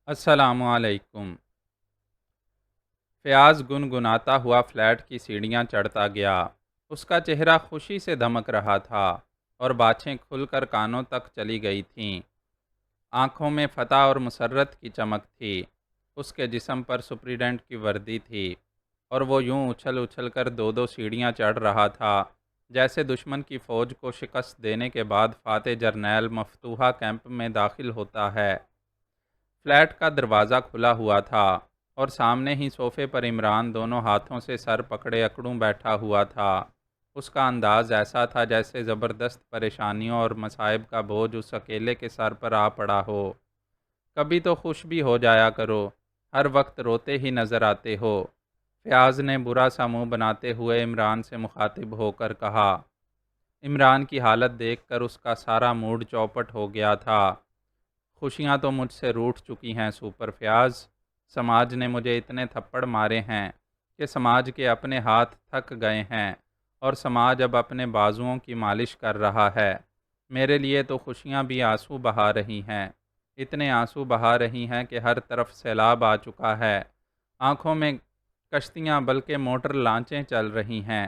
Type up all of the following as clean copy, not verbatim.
السلام علیکم۔ فیاض گنگناتا ہوا فلیٹ کی سیڑھیاں چڑھتا گیا۔ اس کا چہرہ خوشی سے دمک رہا تھا اور باتیں کھل کر کانوں تک چلی گئی تھیں۔ آنکھوں میں فتح اور مسرت کی چمک تھی۔ اس کے جسم پر سپریڈنٹ کی وردی تھی اور وہ یوں اچھل اچھل کر دو دو سیڑھیاں چڑھ رہا تھا جیسے دشمن کی فوج کو شکست دینے کے بعد فاتح جرنیل مفتوحہ کیمپ میں داخل ہوتا ہے۔ فلیٹ کا دروازہ کھلا ہوا تھا اور سامنے ہی صوفے پر عمران دونوں ہاتھوں سے سر پکڑے اکڑوں بیٹھا ہوا تھا۔ اس کا انداز ایسا تھا جیسے زبردست پریشانیوں اور مصائب کا بوجھ اس اکیلے کے سر پر آ پڑا ہو۔ کبھی تو خوش بھی ہو جایا کرو، ہر وقت روتے ہی نظر آتے ہو، فیاض نے برا سا منہ بناتے ہوئے عمران سے مخاطب ہو کر کہا۔ عمران کی حالت دیکھ کر اس کا سارا موڈ چوپٹ ہو گیا تھا۔ خوشیاں تو مجھ سے روٹھ چکی ہیں سپر فیاض۔ سماج نے مجھے اتنے تھپڑ مارے ہیں کہ سماج کے اپنے ہاتھ تھک گئے ہیں اور سماج اب اپنے بازوؤں کی مالش کر رہا ہے۔ میرے لیے تو خوشیاں بھی آنسو بہا رہی ہیں، اتنے آنسو بہا رہی ہیں کہ ہر طرف سیلاب آ چکا ہے۔ آنکھوں میں کشتیاں بلکہ موٹر لانچیں چل رہی ہیں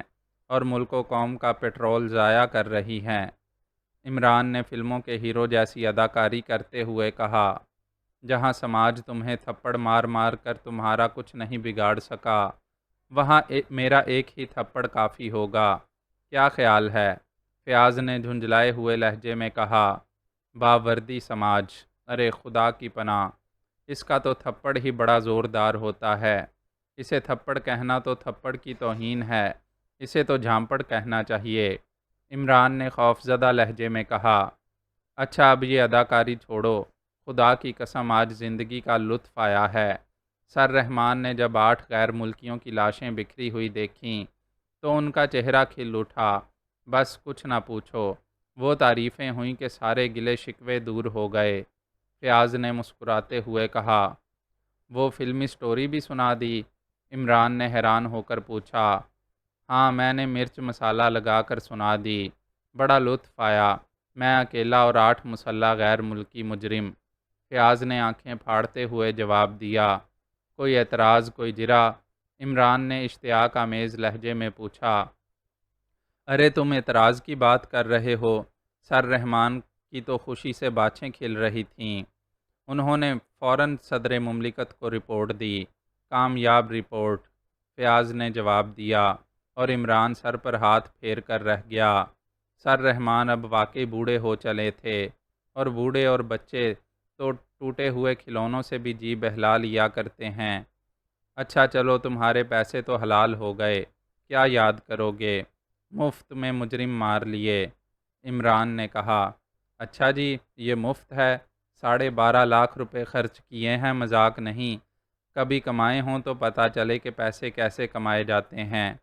اور ملک و قوم کا پیٹرول ضائع کر رہی ہیں۔ عمران نے فلموں کے ہیرو جیسی اداکاری کرتے ہوئے کہا، جہاں سماج تمہیں تھپڑ مار مار کر تمہارا کچھ نہیں بگاڑ سکا، وہاں میرا ایک ہی تھپڑ کافی ہوگا۔ کیا خیال ہے؟ فیاض نے جھنجھلائے ہوئے لہجے میں کہا۔ باوردی سماج، ارے خدا کی پناہ، اس کا تو تھپڑ ہی بڑا زوردار ہوتا ہے۔ اسے تھپڑ کہنا تو تھپڑ کی توہین ہے، اسے تو جھانپڑ کہنا چاہیے۔ عمران نے خوفزدہ لہجے میں کہا۔ اچھا اب یہ اداکاری چھوڑو، خدا کی قسم آج زندگی کا لطف آیا ہے۔ سر رحمان نے جب 8 غیر ملکیوں کی لاشیں بکھری ہوئی دیکھیں تو ان کا چہرہ کھل اٹھا۔ بس کچھ نہ پوچھو، وہ تعریفیں ہوئیں کہ سارے گلے شکوے دور ہو گئے۔ فیاض نے مسکراتے ہوئے کہا۔ وہ فلمی سٹوری بھی سنا دی؟ عمران نے حیران ہو کر پوچھا۔ ہاں میں نے مرچ مسالہ لگا کر سنا دی، بڑا لطف آیا، میں اکیلا اور 8 مسلح غیر ملکی مجرم۔ فیاض نے آنکھیں پھاڑتے ہوئے جواب دیا۔ کوئی اعتراض، کوئی جرا؟ عمران نے اشتیاق آمیز لہجے میں پوچھا۔ ارے تم اعتراض کی بات کر رہے ہو؟ سر رحمان کی تو خوشی سے باچھیں کھل رہی تھیں۔ انہوں نے فوراً صدر مملکت کو رپورٹ دی۔ کامیاب رپورٹ، فیاض نے جواب دیا اور عمران سر پر ہاتھ پھیر کر رہ گیا۔ سر رحمان اب واقعی بوڑھے ہو چلے تھے اور بوڑھے اور بچے تو ٹوٹے ہوئے کھلونوں سے بھی جی بہلا لیا کرتے ہیں۔ اچھا چلو تمہارے پیسے تو حلال ہو گئے، کیا یاد کرو گے؟ مفت میں مجرم مار لیے، عمران نے کہا۔ اچھا جی یہ مفت ہے؟ 12.5 لاکھ روپے خرچ کیے ہیں، مذاق نہیں۔ کبھی کمائے ہوں تو پتہ چلے کہ پیسے کیسے کمائے جاتے ہیں۔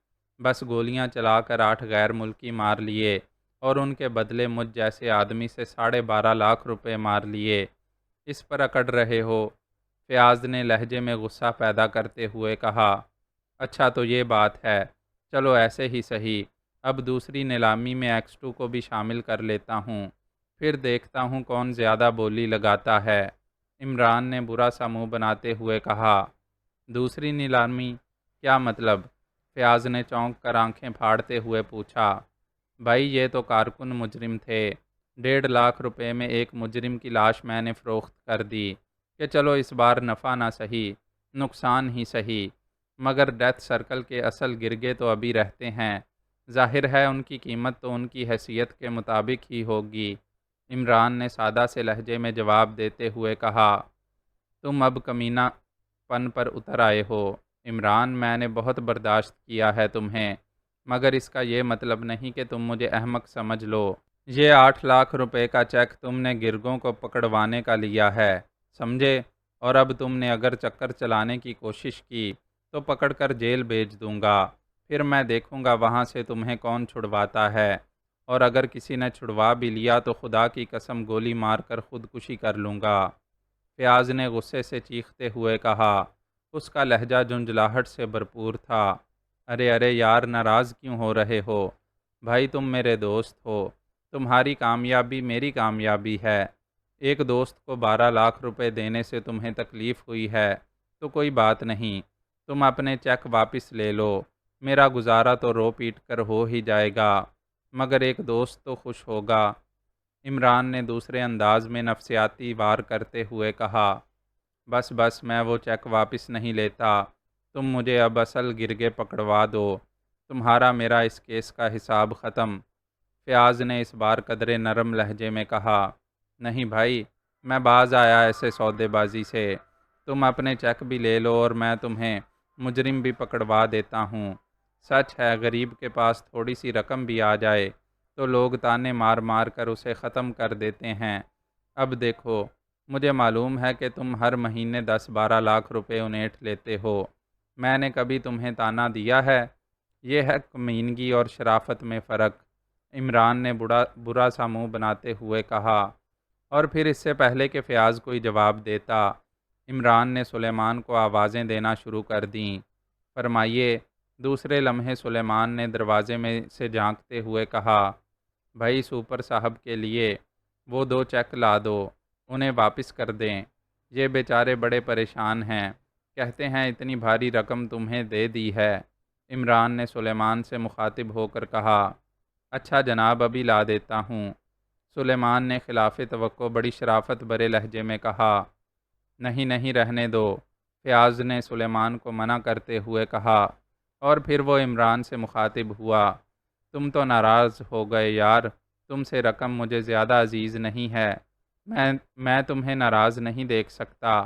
بس گولیاں چلا کر 8 غیر ملکی مار لیے اور ان کے بدلے مجھ جیسے آدمی سے 12.5 لاکھ روپے مار لیے، اس پر اکڑ رہے ہو؟ فیاض نے لہجے میں غصہ پیدا کرتے ہوئے کہا۔ اچھا تو یہ بات ہے، چلو ایسے ہی صحیح، اب دوسری نیلامی میں X2 کو بھی شامل کر لیتا ہوں، پھر دیکھتا ہوں کون زیادہ بولی لگاتا ہے، عمران نے برا سا منہ بناتے ہوئے کہا۔ دوسری نیلامی؟ کیا مطلب؟ فیاض نے چونک کر آنکھیں پھاڑتے ہوئے پوچھا۔ بھائی یہ تو کارکن مجرم تھے، 1.5 لاکھ روپے میں ایک مجرم کی لاش میں نے فروخت کر دی کہ چلو اس بار نفع نہ سہی نقصان ہی سہی، مگر ڈیتھ سرکل کے اصل گرگے تو ابھی رہتے ہیں، ظاہر ہے ان کی قیمت تو ان کی حیثیت کے مطابق ہی ہوگی، عمران نے سادہ سے لہجے میں جواب دیتے ہوئے کہا۔ تم اب کمینہ پن پر اتر آئے ہو عمران، میں نے بہت برداشت کیا ہے تمہیں، مگر اس کا یہ مطلب نہیں کہ تم مجھے احمق سمجھ لو۔ یہ 8 لاکھ روپے کا چیک تم نے گرگوں کو پکڑوانے کا لیا ہے، سمجھے؟ اور اب تم نے اگر چکر چلانے کی کوشش کی تو پکڑ کر جیل بھیج دوں گا، پھر میں دیکھوں گا وہاں سے تمہیں کون چھڑواتا ہے، اور اگر کسی نے چھڑوا بھی لیا تو خدا کی قسم گولی مار کر خودکشی کر لوں گا، فیاض نے غصے سے چیختے ہوئے کہا۔ اس کا لہجہ جھنجھلاہٹ سے بھرپور تھا۔ ارے ارے یار ناراض کیوں ہو رہے ہو؟ بھائی تم میرے دوست ہو، تمہاری کامیابی میری کامیابی ہے، ایک دوست کو 12 لاکھ روپے دینے سے تمہیں تکلیف ہوئی ہے تو کوئی بات نہیں، تم اپنے چیک واپس لے لو، میرا گزارا تو رو پیٹ کر ہو ہی جائے گا، مگر ایک دوست تو خوش ہوگا۔ عمران نے دوسرے انداز میں نفسیاتی وار کرتے ہوئے کہا، بس بس، میں وہ چیک واپس نہیں لیتا، تم مجھے اب اصل گرگے پکڑوا دو، تمہارا میرا اس کیس کا حساب ختم۔ فیاض نے اس بار قدرے نرم لہجے میں کہا، نہیں بھائی، میں باز آیا ایسے سودے بازی سے، تم اپنے چیک بھی لے لو اور میں تمہیں مجرم بھی پکڑوا دیتا ہوں۔ سچ ہے، غریب کے پاس تھوڑی سی رقم بھی آ جائے تو لوگ تانے مار مار کر اسے ختم کر دیتے ہیں۔ اب دیکھو، مجھے معلوم ہے کہ تم ہر مہینے 10-12 لاکھ روپے انیٹھ لیتے ہو، میں نے کبھی تمہیں تانا دیا ہے؟ یہ ہے کمینگی اور شرافت میں فرق، عمران نے برا سا منہ بناتے ہوئے کہا، اور پھر اس سے پہلے کہ فیاض کوئی جواب دیتا، عمران نے سلیمان کو آوازیں دینا شروع کر دیں۔ فرمائیے۔ دوسرے لمحے سلیمان نے دروازے میں سے جھانکتے ہوئے کہا، بھائی سپر صاحب کے لیے وہ 2 چیک لا دو، انہیں واپس کر دیں، یہ بیچارے بڑے پریشان ہیں، کہتے ہیں اتنی بھاری رقم تمہیں دے دی ہے۔ عمران نے سلیمان سے مخاطب ہو کر کہا، اچھا جناب، ابھی لا دیتا ہوں۔ سلیمان نے خلاف توقع بڑی شرافت بھرے لہجے میں کہا، نہیں نہیں، رہنے دو۔ فیاض نے سلیمان کو منع کرتے ہوئے کہا، اور پھر وہ عمران سے مخاطب ہوا، تم تو ناراض ہو گئے یار، تم سے رقم مجھے زیادہ عزیز نہیں ہے، میں تمہیں ناراض نہیں دیکھ سکتا،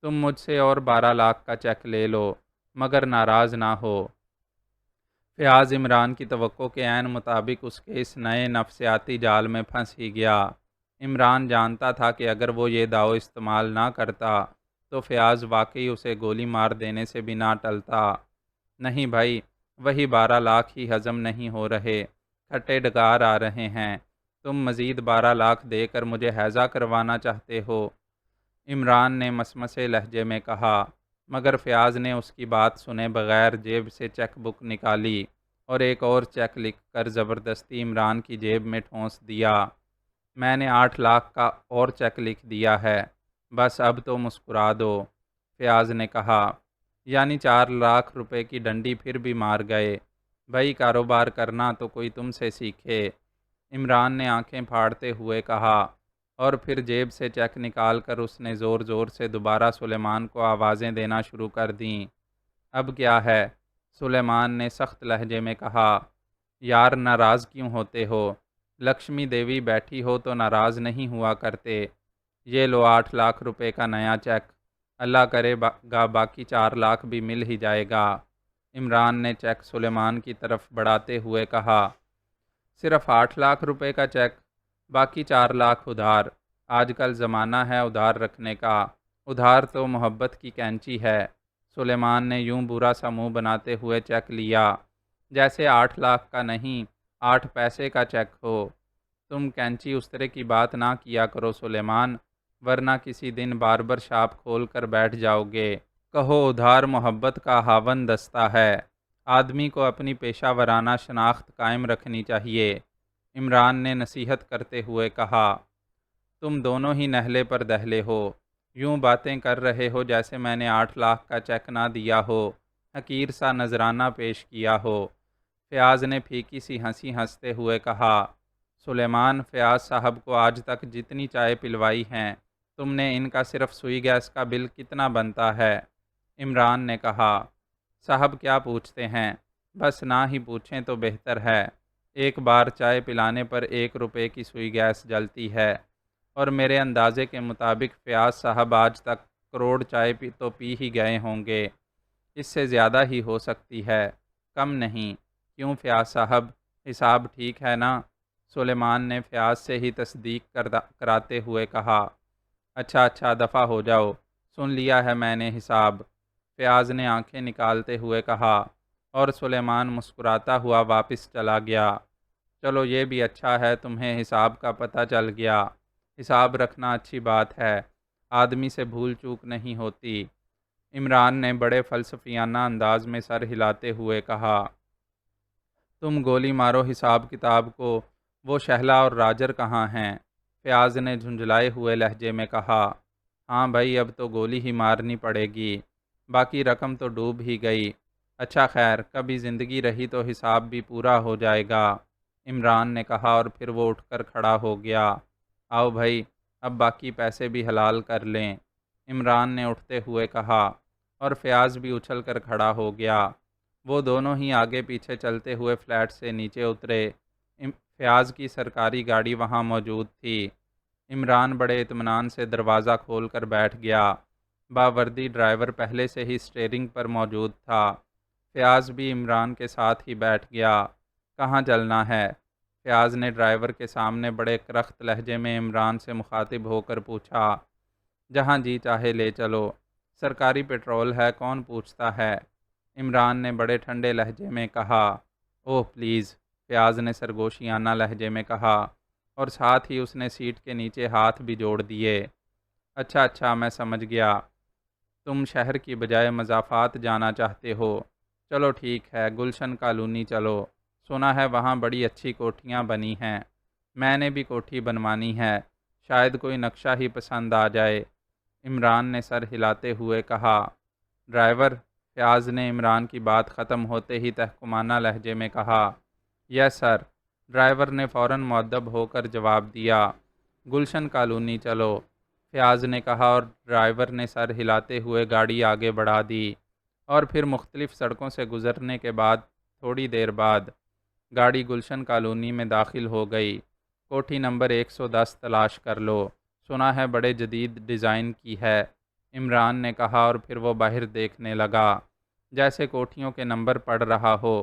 تم مجھ سے اور 12 لاکھ کا چیک لے لو، مگر ناراض نہ ہو۔ فیاض عمران کی توقع کے عین مطابق اس کے اس نئے نفسیاتی جال میں پھنس ہی گیا۔ عمران جانتا تھا کہ اگر وہ یہ داؤ استعمال نہ کرتا تو فیاض واقعی اسے گولی مار دینے سے بھی نہ ٹلتا۔ نہیں بھائی، وہی 12 لاکھ ہی ہضم نہیں ہو رہے، کھٹے ڈگار آ رہے ہیں، تم مزید 12 لاکھ دے کر مجھے ہیضہ کروانا چاہتے ہو؟ عمران نے مسمسے لہجے میں کہا، مگر فیاض نے اس کی بات سنے بغیر جیب سے چیک بک نکالی اور ایک اور چیک لکھ کر زبردستی عمران کی جیب میں ٹھونس دیا۔ میں نے 8 لاکھ کا اور چیک لکھ دیا ہے، بس اب تو مسکرا دو، فیاض نے کہا، یعنی 4 لاکھ روپے کی ڈنڈی پھر بھی مار گئے، بھائی کاروبار کرنا تو کوئی تم سے سیکھے۔ عمران نے آنکھیں پھاڑتے ہوئے کہا، اور پھر جیب سے چیک نکال کر اس نے زور زور سے دوبارہ سلیمان کو آوازیں دینا شروع کر دیں۔ اب کیا ہے؟ سلیمان نے سخت لہجے میں کہا، یار ناراض کیوں ہوتے ہو؟ لکشمی دیوی بیٹھی ہو تو ناراض نہیں ہوا کرتے۔ یہ لو 8 لاکھ روپے کا نیا چیک، اللہ کرے گا باقی 4 لاکھ بھی مل ہی جائے گا۔ عمران نے چیک سلیمان کی طرف بڑھاتے ہوئے کہا، صرف 8 لاکھ روپے کا چیک، باقی 4 لاکھ ادھار؟ آج کل زمانہ ہے ادھار رکھنے کا، ادھار تو محبت کی کینچی ہے۔ سلیمان نے یوں برا سا منہ بناتے ہوئے چیک لیا جیسے 8 لاکھ کا نہیں، 8 پیسے کا چیک ہو۔ تم کینچی اس طرح کی بات نہ کیا کرو سلیمان، ورنہ کسی دن باربر شاپ کھول کر بیٹھ جاؤ گے۔ کہو ادھار محبت کا ہاون دستہ ہے، آدمی کو اپنی پیشہ ورانہ شناخت قائم رکھنی چاہیے۔ عمران نے نصیحت کرتے ہوئے کہا، تم دونوں ہی نہلے پر دہلے ہو، یوں باتیں کر رہے ہو جیسے میں نے 8 لاکھ کا چیک نہ دیا ہو، حقیر سا نذرانہ پیش کیا ہو۔ فیاض نے پھیکی سی ہنسی ہنستے ہوئے کہا، سلیمان، فیاض صاحب کو آج تک جتنی چائے پلوائی ہیں، تم نے ان کا صرف سوئی گیس کا بل کتنا بنتا ہے؟ عمران نے کہا، صاحب کیا پوچھتے ہیں، بس نہ ہی پوچھیں تو بہتر ہے، ایک بار چائے پلانے پر 1 روپے کی سوئی گیس جلتی ہے، اور میرے اندازے کے مطابق فیاض صاحب آج تک کروڑ چائے تو پی ہی گئے ہوں گے، اس سے زیادہ ہی ہو سکتی ہے، کم نہیں، کیوں فیاض صاحب، حساب ٹھیک ہے نا؟ سلیمان نے فیاض سے ہی تصدیق کراتے ہوئے کہا، اچھا اچھا، دفع ہو جاؤ، سن لیا ہے میں نے حساب، فیاض نے آنکھیں نکالتے ہوئے کہا، اور سلیمان مسکراتا ہوا واپس چلا گیا۔ چلو یہ بھی اچھا ہے تمہیں حساب کا پتہ چل گیا، حساب رکھنا اچھی بات ہے، آدمی سے بھول چوک نہیں ہوتی۔ عمران نے بڑے فلسفیانہ انداز میں سر ہلاتے ہوئے کہا، تم گولی مارو حساب کتاب کو، وہ شہلا اور راجر کہاں ہیں؟ فیاض نے جھنجھلائے ہوئے لہجے میں کہا۔ ہاں بھائی، اب تو گولی ہی مارنی پڑے گی، باقی رقم تو ڈوب ہی گئی۔ اچھا خیر، کبھی زندگی رہی تو حساب بھی پورا ہو جائے گا، عمران نے کہا، اور پھر وہ اٹھ کر کھڑا ہو گیا۔ آؤ بھائی، اب باقی پیسے بھی حلال کر لیں، عمران نے اٹھتے ہوئے کہا، اور فیاض بھی اچھل کر کھڑا ہو گیا۔ وہ دونوں ہی آگے پیچھے چلتے ہوئے فلیٹ سے نیچے اترے۔ فیاض کی سرکاری گاڑی وہاں موجود تھی۔ عمران بڑے اطمینان سے دروازہ کھول کر بیٹھ گیا۔ باوردی ڈرائیور پہلے سے ہی اسٹیئرنگ پر موجود تھا۔ فیاض بھی عمران کے ساتھ ہی بیٹھ گیا۔ کہاں چلنا ہے؟ فیاض نے ڈرائیور کے سامنے بڑے کرخت لہجے میں عمران سے مخاطب ہو کر پوچھا۔ جہاں جی چاہے لے چلو، سرکاری پیٹرول ہے، کون پوچھتا ہے، عمران نے بڑے ٹھنڈے لہجے میں کہا۔ اوہ پلیز، فیاض نے سرگوشیانہ لہجے میں کہا، اور ساتھ ہی اس نے سیٹ کے نیچے ہاتھ بھی جوڑ دیے۔ اچھا اچھا، میں سمجھ گیا، تم شہر کی بجائے مضافات جانا چاہتے ہو، چلو ٹھیک ہے، گلشن کالونی چلو، سنا ہے وہاں بڑی اچھی کوٹھیاں بنی ہیں، میں نے بھی کوٹھی بنوانی ہے، شاید کوئی نقشہ ہی پسند آ جائے، عمران نے سر ہلاتے ہوئے کہا۔ ڈرائیور، فیاض نے عمران کی بات ختم ہوتے ہی تحکمانہ لہجے میں کہا۔ یس سر، ڈرائیور نے فوراً مؤدب ہو کر جواب دیا۔ گلشن کالونی چلو، فیاض نے کہا، اور ڈرائیور نے سر ہلاتے ہوئے گاڑی آگے بڑھا دی، اور پھر مختلف سڑکوں سے گزرنے کے بعد تھوڑی دیر بعد گاڑی گلشن کالونی میں داخل ہو گئی۔ کوٹھی نمبر 110 تلاش کر لو، سنا ہے بڑے جدید ڈیزائن کی ہے، عمران نے کہا، اور پھر وہ باہر دیکھنے لگا جیسے کوٹھیوں کے نمبر پڑھ رہا ہو،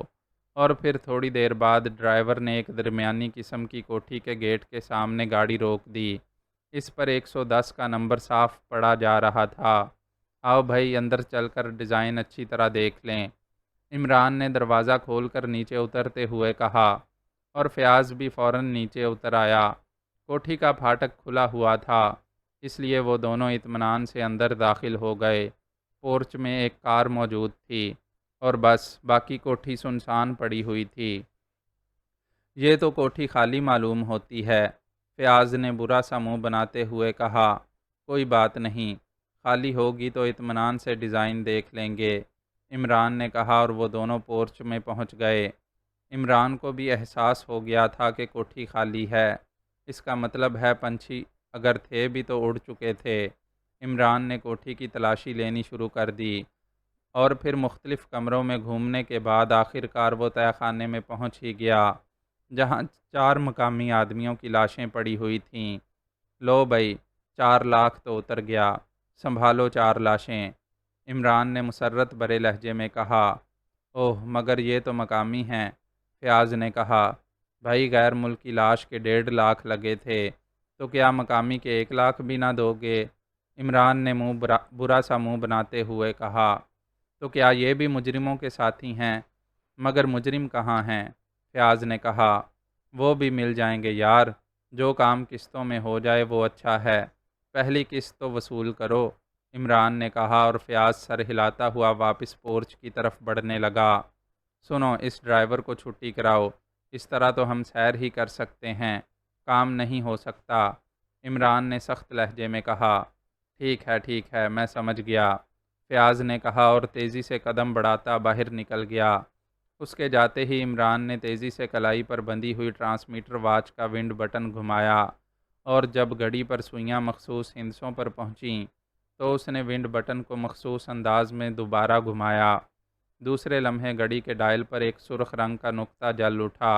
اور پھر تھوڑی دیر بعد ڈرائیور نے ایک درمیانی قسم کی کوٹھی کے گیٹ کے سامنے گاڑی روک دی۔ اس پر 110 کا نمبر صاف پڑا جا رہا تھا۔ آؤ بھائی، اندر چل کر ڈیزائن اچھی طرح دیکھ لیں، عمران نے دروازہ کھول کر نیچے اترتے ہوئے کہا، اور فیاض بھی فوراً نیچے اتر آیا۔ کوٹھی کا پھاٹک کھلا ہوا تھا، اس لیے وہ دونوں اطمینان سے اندر داخل ہو گئے۔ پورچ میں ایک کار موجود تھی، اور بس باقی کوٹھی سنسان پڑی ہوئی تھی۔ یہ تو کوٹھی خالی معلوم ہوتی ہے، فیاض نے برا سا منہ بناتے ہوئے کہا۔ کوئی بات نہیں، خالی ہوگی تو اطمینان سے ڈیزائن دیکھ لیں گے، عمران نے کہا، اور وہ دونوں پورچ میں پہنچ گئے۔ عمران کو بھی احساس ہو گیا تھا کہ کوٹھی خالی ہے، اس کا مطلب ہے پنچھی اگر تھے بھی تو اڑ چکے تھے۔ عمران نے کوٹھی کی تلاشی لینی شروع کر دی، اور پھر مختلف کمروں میں گھومنے کے بعد آخر کار وہ تہہ خانے میں پہنچ ہی گیا، جہاں 4 مقامی آدمیوں کی لاشیں پڑی ہوئی تھیں۔ لو بھائی، 4 لاکھ تو اتر گیا، سنبھالو 4 لاشیں، عمران نے مسرت بھرے لہجے میں کہا۔ اوہ مگر یہ تو مقامی ہیں، فیاض نے کہا۔ بھائی، غیر ملکی لاش کے 1.5 لاکھ لگے تھے، تو کیا مقامی کے 1 لاکھ بھی نہ دو گے، عمران نے برا سا منہ بناتے ہوئے کہا۔ تو کیا یہ بھی مجرموں کے ساتھی ہیں؟ مگر مجرم کہاں ہیں، فیاض نے کہا۔ وہ بھی مل جائیں گے یار، جو کام قسطوں میں ہو جائے وہ اچھا ہے، پہلی قسط تو وصول کرو، عمران نے کہا، اور فیاض سر ہلاتا ہوا واپس پورچ کی طرف بڑھنے لگا۔ سنو، اس ڈرائیور کو چھٹی کراؤ، اس طرح تو ہم سیر ہی کر سکتے ہیں، کام نہیں ہو سکتا، عمران نے سخت لہجے میں کہا۔ ٹھیک ہے، میں سمجھ گیا، فیاض نے کہا، اور تیزی سے قدم بڑھاتا باہر نکل گیا۔ اس کے جاتے ہی عمران نے تیزی سے کلائی پر بندھی ہوئی ٹرانسمیٹر واچ کا ونڈ بٹن گھمایا، اور جب گھڑی پر سوئیاں مخصوص ہندسوں پر پہنچیں تو اس نے ونڈ بٹن کو مخصوص انداز میں دوبارہ گھمایا۔ دوسرے لمحے گھڑی کے ڈائل پر ایک سرخ رنگ کا نقطہ جل اٹھا۔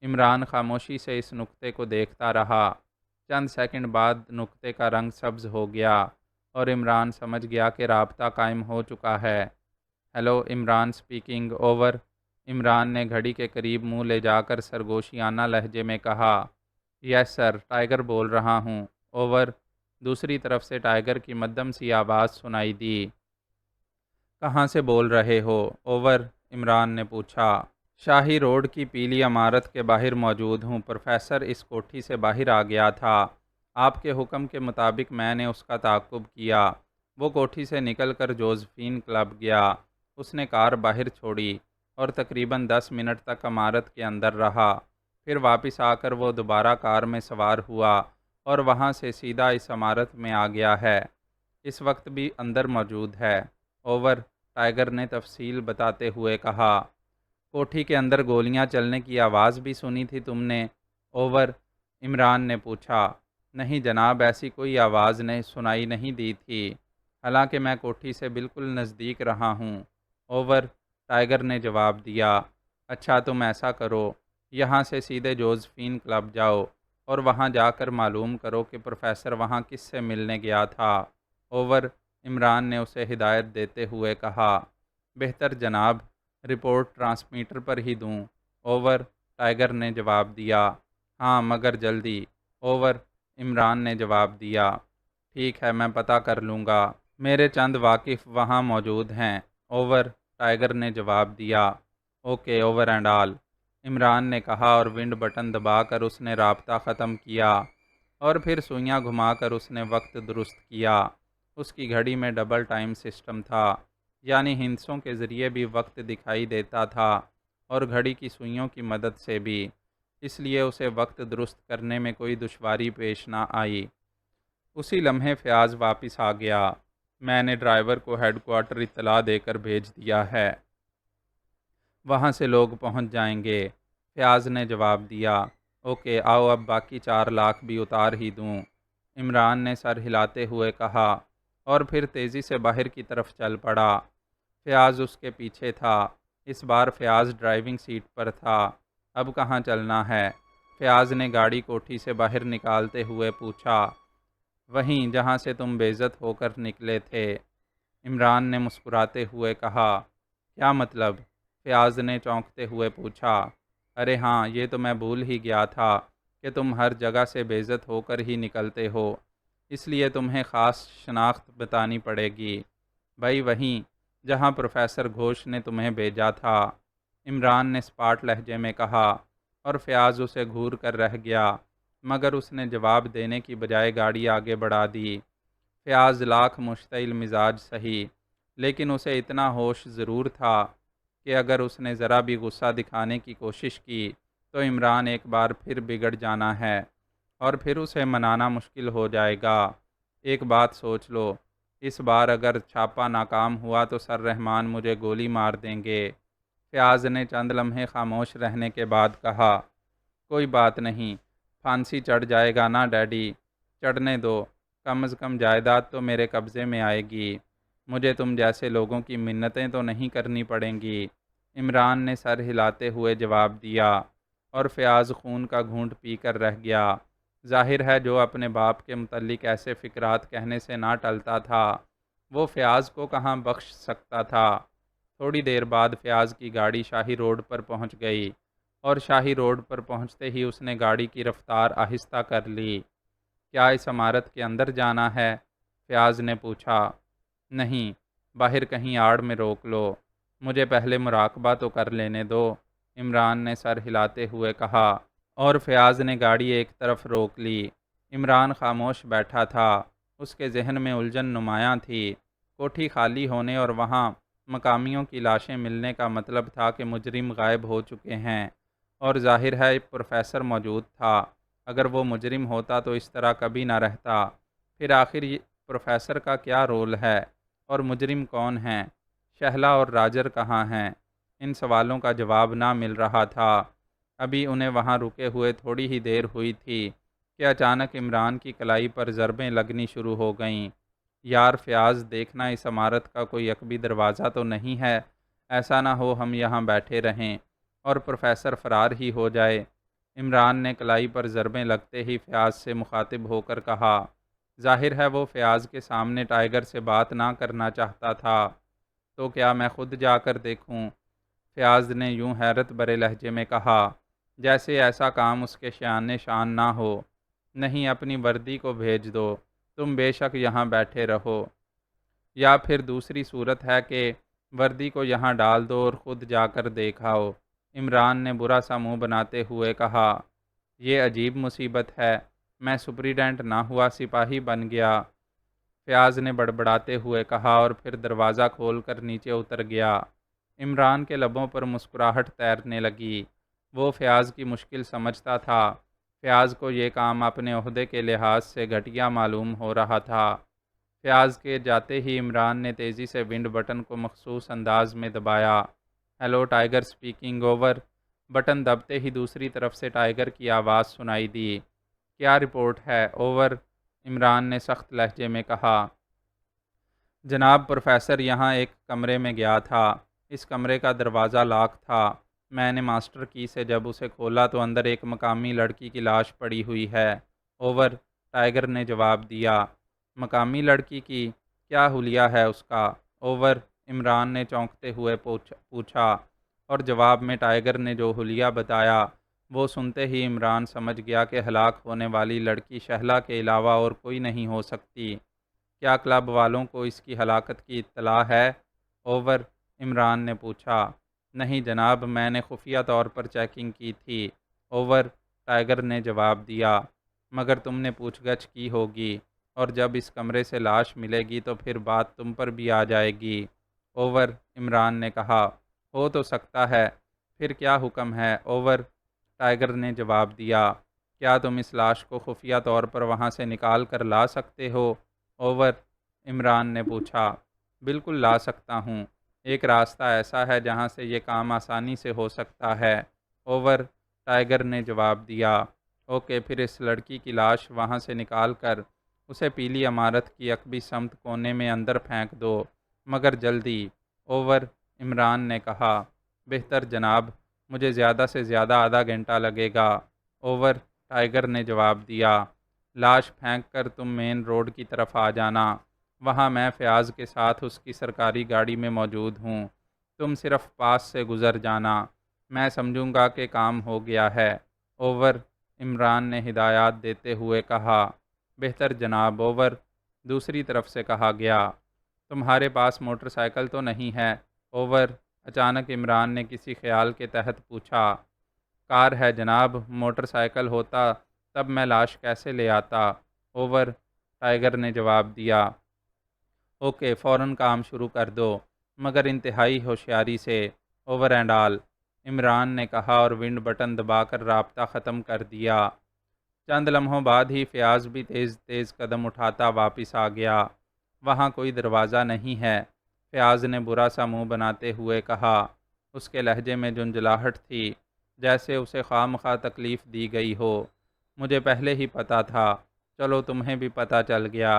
عمران خاموشی سے اس نقطے کو دیکھتا رہا۔ چند سیکنڈ بعد نقطے کا رنگ سبز ہو گیا، اور عمران سمجھ گیا کہ رابطہ قائم ہو چکا ہے۔ Hello, Imran speaking, over, Imran نے گھڑی کے قریب منہ لے جا کر سرگوشیانہ لہجے میں کہا۔ یس سر، ٹائیگر بول رہا ہوں، اوور، دوسری طرف سے ٹائیگر کی مدھم سی آواز سنائی دی۔ کہاں سے بول رہے ہو، اوور، عمران نے پوچھا۔ شاہی روڈ کی پیلی عمارت کے باہر موجود ہوں، پروفیسر اس کوٹھی سے باہر آ گیا تھا، آپ کے حکم کے مطابق میں نے اس کا تعاقب کیا۔ وہ کوٹھی سے نکل کر جوزفین کلب گیا، اس نے کار باہر چھوڑی، اور تقریباً 10 منٹ تک عمارت کے اندر رہا، پھر واپس آ کر وہ دوبارہ کار میں سوار ہوا اور وہاں سے سیدھا اس عمارت میں آ گیا ہے۔ اس وقت بھی اندر موجود ہے۔ اوور، ٹائیگر نے تفصیل بتاتے ہوئے کہا۔ کوٹھی کے اندر گولیاں چلنے کی آواز بھی سنی تھی تم نے؟ اوور، عمران نے پوچھا۔ نہیں جناب، ایسی کوئی آواز نے سنائی نہیں دی تھی، حالانکہ میں کوٹھی سے بالکل نزدیک رہا ہوں۔ اوور، ٹائیگر نے جواب دیا۔ اچھا تم ایسا کرو، یہاں سے سیدھے جوزفین کلب جاؤ اور وہاں جا کر معلوم کرو کہ پروفیسر وہاں کس سے ملنے گیا تھا۔ اوور، عمران نے اسے ہدایت دیتے ہوئے کہا۔ بہتر جناب، رپورٹ ٹرانسمیٹر پر ہی دوں؟ اوور، ٹائیگر نے جواب دیا۔ ہاں مگر جلدی۔ اوور، عمران نے جواب دیا۔ ٹھیک ہے، میں پتہ کر لوں گا، میرے چند واقف وہاں موجود ہیں۔ اوور، ٹائیگر نے جواب دیا۔ Okay over and all, Imran نے کہا اور ونڈ بٹن دبا کر اس نے رابطہ ختم کیا، اور پھر سوئیاں گھما کر اس نے وقت درست کیا۔ اس کی گھڑی میں ڈبل ٹائم سسٹم تھا، یعنی ہندسوں کے ذریعے بھی وقت دکھائی دیتا تھا اور گھڑی کی سوئیوں کی مدد سے بھی، اس لیے اسے وقت درست کرنے میں کوئی دشواری پیش نہ آئی۔ اسی لمحے فیاض واپس آ گیا۔ میں نے ڈرائیور کو ہیڈ کوارٹر اطلاع دے کر بھیج دیا ہے، وہاں سے لوگ پہنچ جائیں گے، فیاض نے جواب دیا۔ اوکے، آؤ اب باقی 4 لاکھ بھی اتار ہی دوں، عمران نے سر ہلاتے ہوئے کہا، اور پھر تیزی سے باہر کی طرف چل پڑا۔ فیاض اس کے پیچھے تھا۔ اس بار فیاض ڈرائیونگ سیٹ پر تھا۔ اب کہاں چلنا ہے؟ فیاض نے گاڑی کوٹھی سے باہر نکالتے ہوئے پوچھا۔ وہیں جہاں سے تم بے عزت ہو کر نکلے تھے، عمران نے مسکراتے ہوئے کہا۔ کیا مطلب؟ فیاض نے چونکتے ہوئے پوچھا۔ ارے ہاں، یہ تو میں بھول ہی گیا تھا کہ تم ہر جگہ سے بے عزت ہو کر ہی نکلتے ہو، اس لیے تمہیں خاص شناخت بتانی پڑے گی۔ بھائی وہیں جہاں پروفیسر گھوش نے تمہیں بھیجا تھا، عمران نے اسپاٹ لہجے میں کہا، اور فیاض اسے گھور کر رہ گیا، مگر اس نے جواب دینے کی بجائے گاڑی آگے بڑھا دی۔ فیاض لاکھ مشتعل مزاج سہی، لیکن اسے اتنا ہوش ضرور تھا کہ اگر اس نے ذرا بھی غصہ دکھانے کی کوشش کی تو عمران ایک بار پھر بگڑ جانا ہے، اور پھر اسے منانا مشکل ہو جائے گا۔ ایک بات سوچ لو، اس بار اگر چھاپا ناکام ہوا تو سر رحمان مجھے گولی مار دیں گے۔ فیاض نے چند لمحے خاموش رہنے کے بعد کہا۔ کوئی بات نہیں، پھانسی چڑھ جائے گا نا ڈیڈی، چڑھنے دو، کم از کم جائیداد تو میرے قبضے میں آئے گی، مجھے تم جیسے لوگوں کی منتیں تو نہیں کرنی پڑیں گی، عمران نے سر ہلاتے ہوئے جواب دیا، اور فیاض خون کا گھونٹ پی کر رہ گیا۔ ظاہر ہے جو اپنے باپ کے متعلق ایسے فقرات کہنے سے نہ ٹلتا تھا، وہ فیاض کو کہاں بخش سکتا تھا۔ تھوڑی دیر بعد فیاض کی گاڑی شاہی روڈ پر پہنچ گئی، اور شاہی روڈ پر پہنچتے ہی اس نے گاڑی کی رفتار آہستہ کر لی۔ کیا اس عمارت کے اندر جانا ہے؟ فیاض نے پوچھا۔ نہیں، باہر کہیں آڑ میں روک لو، مجھے پہلے مراقبہ تو کر لینے دو، عمران نے سر ہلاتے ہوئے کہا، اور فیاض نے گاڑی ایک طرف روک لی۔ عمران خاموش بیٹھا تھا، اس کے ذہن میں الجھن نمایاں تھی۔ کوٹھی خالی ہونے اور وہاں مقامیوں کی لاشیں ملنے کا مطلب تھا کہ مجرم غائب ہو چکے ہیں، اور ظاہر ہے پروفیسر موجود تھا۔ اگر وہ مجرم ہوتا تو اس طرح کبھی نہ رہتا۔ پھر آخر یہ پروفیسر کا کیا رول ہے، اور مجرم کون ہیں؟ شہلا اور راجر کہاں ہیں؟ ان سوالوں کا جواب نہ مل رہا تھا۔ ابھی انہیں وہاں رکے ہوئے تھوڑی ہی دیر ہوئی تھی کہ اچانک عمران کی کلائی پر ضربیں لگنی شروع ہو گئیں۔ یار فیاض، دیکھنا اس عمارت کا کوئی عقبی دروازہ تو نہیں ہے، ایسا نہ ہو ہم یہاں بیٹھے رہیں اور پروفیسر فرار ہی ہو جائے۔ عمران نے کلائی پر ضربیں لگتے ہی فیاض سے مخاطب ہو کر کہا۔ ظاہر ہے وہ فیاض کے سامنے ٹائیگر سے بات نہ کرنا چاہتا تھا۔ تو کیا میں خود جا کر دیکھوں؟ فیاض نے یوں حیرت بھرے لہجے میں کہا جیسے ایسا کام اس کے شان شان نہ ہو۔ نہیں، اپنی وردی کو بھیج دو، تم بے شک یہاں بیٹھے رہو، یا پھر دوسری صورت ہے کہ وردی کو یہاں ڈال دو اور خود جا کر دیکھ آؤ، عمران نے برا سا منہ بناتے ہوئے کہا۔ یہ عجیب مصیبت ہے، میں سپریڈنٹ نہ ہوا سپاہی بن گیا، فیاض نے بڑبڑاتے ہوئے کہا، اور پھر دروازہ کھول کر نیچے اتر گیا۔ عمران کے لبوں پر مسکراہٹ تیرنے لگی۔ وہ فیاض کی مشکل سمجھتا تھا۔ فیاض کو یہ کام اپنے عہدے کے لحاظ سے گھٹیا معلوم ہو رہا تھا۔ فیاض کے جاتے ہی عمران نے تیزی سے ونڈ بٹن کو مخصوص انداز میں دبایا۔ Hello tiger speaking, over. Button دبتے ہی دوسری طرف سے ٹائیگر کی آواز سنائی دی۔ کیا رپورٹ ہے؟ اوور، عمران نے سخت لہجے میں کہا۔ جناب، پروفیسر یہاں ایک کمرے میں گیا تھا۔ اس کمرے کا دروازہ لاک تھا۔ میں نے ماسٹر کی سے جب اسے کھولا تو اندر ایک مقامی لڑکی کی لاش پڑی ہوئی ہے۔ اوور، ٹائیگر نے جواب دیا۔ مقامی لڑکی کی؟ کیا حلیہ ہے اس کا؟ اوور، عمران نے چونکتے ہوئے پوچھا، اور جواب میں ٹائیگر نے جو حلیہ بتایا وہ سنتے ہی عمران سمجھ گیا کہ ہلاک ہونے والی لڑکی شہلا کے علاوہ اور کوئی نہیں ہو سکتی۔ کیا کلب والوں کو اس کی ہلاکت کی اطلاع ہے؟ اوور، عمران نے پوچھا۔ نہیں جناب، میں نے خفیہ طور پر چیکنگ کی تھی۔ اوور، ٹائیگر نے جواب دیا۔ مگر تم نے پوچھ گچھ کی ہوگی، اور جب اس کمرے سے لاش ملے گی تو پھر بات تم پر بھی آ جائے گی۔ اوور، عمران نے کہا۔ ہو تو سکتا ہے، پھر کیا حکم ہے؟ اوور، ٹائیگر نے جواب دیا۔ کیا تم اس لاش کو خفیہ طور پر وہاں سے نکال کر لا سکتے ہو؟ اوور، عمران نے پوچھا۔ بالکل لا سکتا ہوں۔ ایک راستہ ایسا ہے جہاں سے یہ کام آسانی سے ہو سکتا ہے۔ اوور، ٹائیگر نے جواب دیا۔ اوکے، پھر اس لڑکی کی لاش وہاں سے نکال کر اسے پیلی عمارت کی عقبی سمت کونے میں اندر پھینک دو، مگر جلدی۔ اوور، عمران نے کہا۔ بہتر جناب، مجھے زیادہ سے زیادہ آدھا گھنٹہ لگے گا۔ اوور، ٹائیگر نے جواب دیا۔ لاش پھینک کر تم مین روڈ کی طرف آ جانا۔ وہاں میں فیاض کے ساتھ اس کی سرکاری گاڑی میں موجود ہوں۔ تم صرف پاس سے گزر جانا، میں سمجھوں گا کہ کام ہو گیا ہے۔ اوور، عمران نے ہدایات دیتے ہوئے کہا۔ بہتر جناب۔ اوور، دوسری طرف سے کہا گیا۔ تمہارے پاس موٹر سائیکل تو نہیں ہے؟ اوور، اچانک عمران نے کسی خیال کے تحت پوچھا۔ کار ہے جناب، موٹر سائیکل ہوتا تب میں لاش کیسے لے آتا؟ اوور، ٹائیگر نے جواب دیا۔ اوکے، فوراً کام شروع کر دو، مگر انتہائی ہوشیاری سے۔ اوور اینڈ آل، عمران نے کہا اور ونڈ بٹن دبا کر رابطہ ختم کر دیا۔ چند لمحوں بعد ہی فیاض بھی تیز تیز قدم اٹھاتا واپس آ گیا۔ وہاں کوئی دروازہ نہیں ہے، فیاض نے برا سا منہ بناتے ہوئے کہا۔ اس کے لہجے میں جھنجھلاہٹ تھی، جیسے اسے خواہ مخواہ تکلیف دی گئی ہو۔ مجھے پہلے ہی پتہ تھا، چلو تمہیں بھی پتہ چل گیا،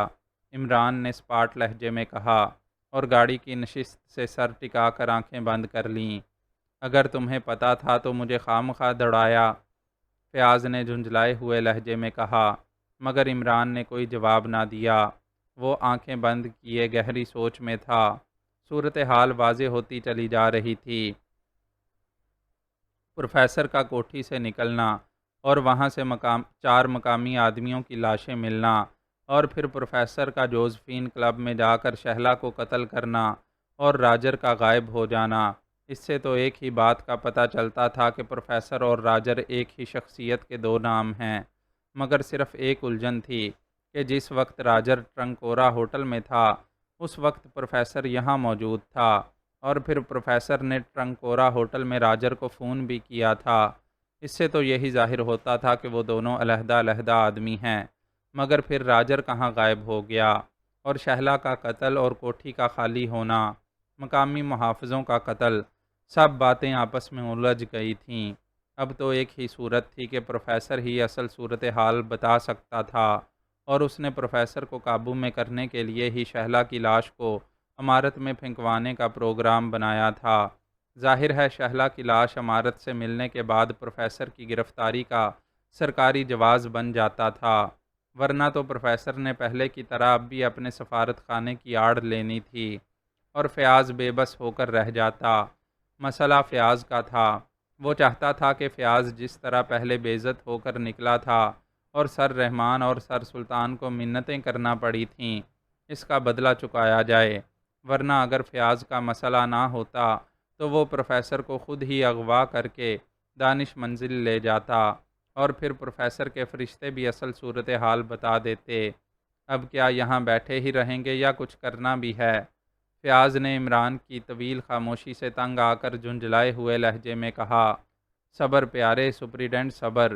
عمران نے سپاٹ لہجے میں کہا، اور گاڑی کی نشست سے سر ٹکا کر آنکھیں بند کر لیں۔ اگر تمہیں پتہ تھا تو مجھے خواہ مخواہ دوڑایا، فیاض نے جھنجھلائے ہوئے لہجے میں کہا، مگر عمران نے کوئی جواب نہ دیا۔ وہ آنکھیں بند کیے گہری سوچ میں تھا۔ صورتحال واضح ہوتی چلی جا رہی تھی۔ پروفیسر کا کوٹھی سے نکلنا اور وہاں سے چار مقامی آدمیوں کی لاشیں ملنا، اور پھر پروفیسر کا جوزفین کلب میں جا کر شہلا کو قتل کرنا اور راجر کا غائب ہو جانا، اس سے تو ایک ہی بات کا پتہ چلتا تھا کہ پروفیسر اور راجر ایک ہی شخصیت کے دو نام ہیں۔ مگر صرف ایک الجھن تھی کہ جس وقت راجر ٹرنکورا ہوٹل میں تھا اس وقت پروفیسر یہاں موجود تھا، اور پھر پروفیسر نے ٹرنکورا ہوٹل میں راجر کو فون بھی کیا تھا۔ اس سے تو یہی ظاہر ہوتا تھا کہ وہ دونوں علیحدہ علیحدہ آدمی ہیں، مگر پھر راجر کہاں غائب ہو گیا، اور شہلا کا قتل اور کوٹھی کا خالی ہونا، مقامی محافظوں کا قتل، سب باتیں آپس میں الجھ گئی تھیں۔ اب تو ایک ہی صورت تھی کہ پروفیسر ہی اصل صورتحال بتا سکتا تھا، اور اس نے پروفیسر کو قابو میں کرنے کے لیے ہی شہلا کی لاش کو عمارت میں پھینکوانے کا پروگرام بنایا تھا۔ ظاہر ہے شہلا کی لاش عمارت سے ملنے کے بعد پروفیسر کی گرفتاری کا سرکاری جواز بن جاتا تھا، ورنہ تو پروفیسر نے پہلے کی طرح اب بھی اپنے سفارت خانے کی آڑ لینی تھی، اور فیاض بے بس ہو کر رہ جاتا۔ مسئلہ فیاض کا تھا۔ وہ چاہتا تھا کہ فیاض جس طرح پہلے بے عزت ہو کر نکلا تھا اور سر رحمان اور سر سلطان کو منتیں کرنا پڑی تھیں، اس کا بدلہ چکایا جائے، ورنہ اگر فیاض کا مسئلہ نہ ہوتا تو وہ پروفیسر کو خود ہی اغوا کر کے دانش منزل لے جاتا، اور پھر پروفیسر کے فرشتے بھی اصل صورتحال بتا دیتے۔ اب کیا یہاں بیٹھے ہی رہیں گے یا کچھ کرنا بھی ہے؟ فیاض نے عمران کی طویل خاموشی سے تنگ آ کر جھنجھلائے ہوئے لہجے میں کہا۔ صبر پیارے سپریڈنٹ، صبر۔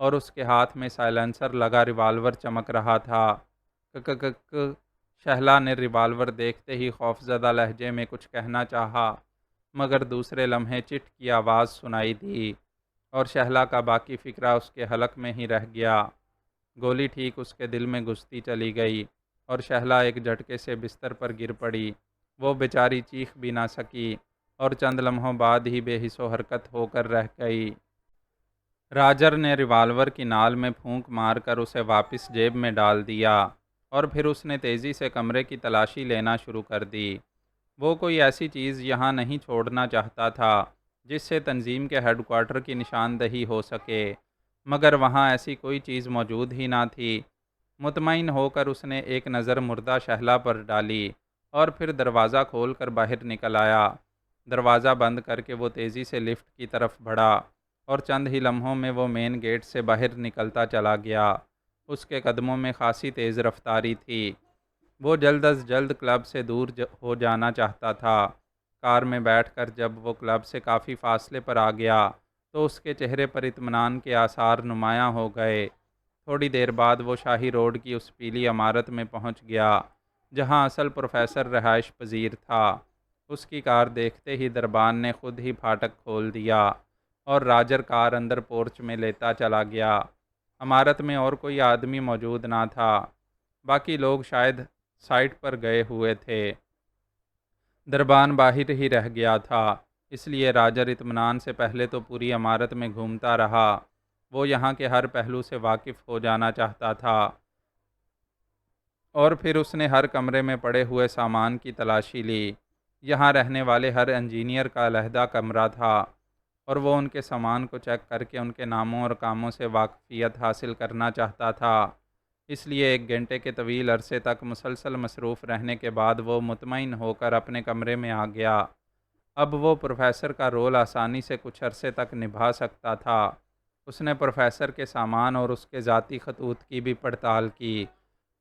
اور اس کے ہاتھ میں سائلنسر لگا ریوالور چمک رہا تھا۔ ک شہلا نے ریوالور دیکھتے ہی خوفزدہ لہجے میں کچھ کہنا چاہا، مگر دوسرے لمحے چٹ کی آواز سنائی دی اور شہلا کا باقی فکرہ اس کے حلق میں ہی رہ گیا۔ گولی ٹھیک اس کے دل میں گھستی چلی گئی اور شہلا ایک جھٹکے سے بستر پر گر پڑی۔ وہ بیچاری چیخ بھی نہ سکی اور چند لمحوں بعد ہی بے حس و حرکت ہو کر رہ گئی۔ راجر نے ریوالور کی نال میں پھونک مار کر اسے واپس جیب میں ڈال دیا اور پھر اس نے تیزی سے کمرے کی تلاشی لینا شروع کر دی۔ وہ کوئی ایسی چیز یہاں نہیں چھوڑنا چاہتا تھا جس سے تنظیم کے ہیڈ کوارٹر کی نشاندہی ہو سکے، مگر وہاں ایسی کوئی چیز موجود ہی نہ تھی۔ مطمئن ہو کر اس نے ایک نظر مردہ شہلا پر ڈالی اور پھر دروازہ کھول کر باہر نکل آیا۔ دروازہ بند کر کے وہ تیزی سے لفٹ کی طرف بڑھا اور چند ہی لمحوں میں وہ مین گیٹ سے باہر نکلتا چلا گیا۔ اس کے قدموں میں خاصی تیز رفتاری تھی۔ وہ جلد از جلد کلب سے دور ہو جانا چاہتا تھا۔ کار میں بیٹھ کر جب وہ کلب سے کافی فاصلے پر آ گیا تو اس کے چہرے پر اطمینان کے آثار نمایاں ہو گئے۔ تھوڑی دیر بعد وہ شاہی روڈ کی اس پیلی عمارت میں پہنچ گیا جہاں اصل پروفیسر رہائش پذیر تھا۔ اس کی کار دیکھتے ہی دربان نے خود ہی پھاٹک کھول دیا اور راجر کار اندر پورچ میں لیتا چلا گیا۔ عمارت میں اور کوئی آدمی موجود نہ تھا، باقی لوگ شاید سائٹ پر گئے ہوئے تھے۔ دربان باہر ہی رہ گیا تھا، اس لیے راجر اطمینان سے پہلے تو پوری عمارت میں گھومتا رہا۔ وہ یہاں کے ہر پہلو سے واقف ہو جانا چاہتا تھا اور پھر اس نے ہر کمرے میں پڑے ہوئے سامان کی تلاشی لی۔ یہاں رہنے والے ہر انجینئر کا علیحدہ کمرہ تھا اور وہ ان کے سامان کو چیک کر کے ان کے ناموں اور کاموں سے واقفیت حاصل کرنا چاہتا تھا۔ اس لیے ایک گھنٹے کے طویل عرصے تک مسلسل مصروف رہنے کے بعد وہ مطمئن ہو کر اپنے کمرے میں آ گیا۔ اب وہ پروفیسر کا رول آسانی سے کچھ عرصے تک نبھا سکتا تھا۔ اس نے پروفیسر کے سامان اور اس کے ذاتی خطوط کی بھی پڑتال کی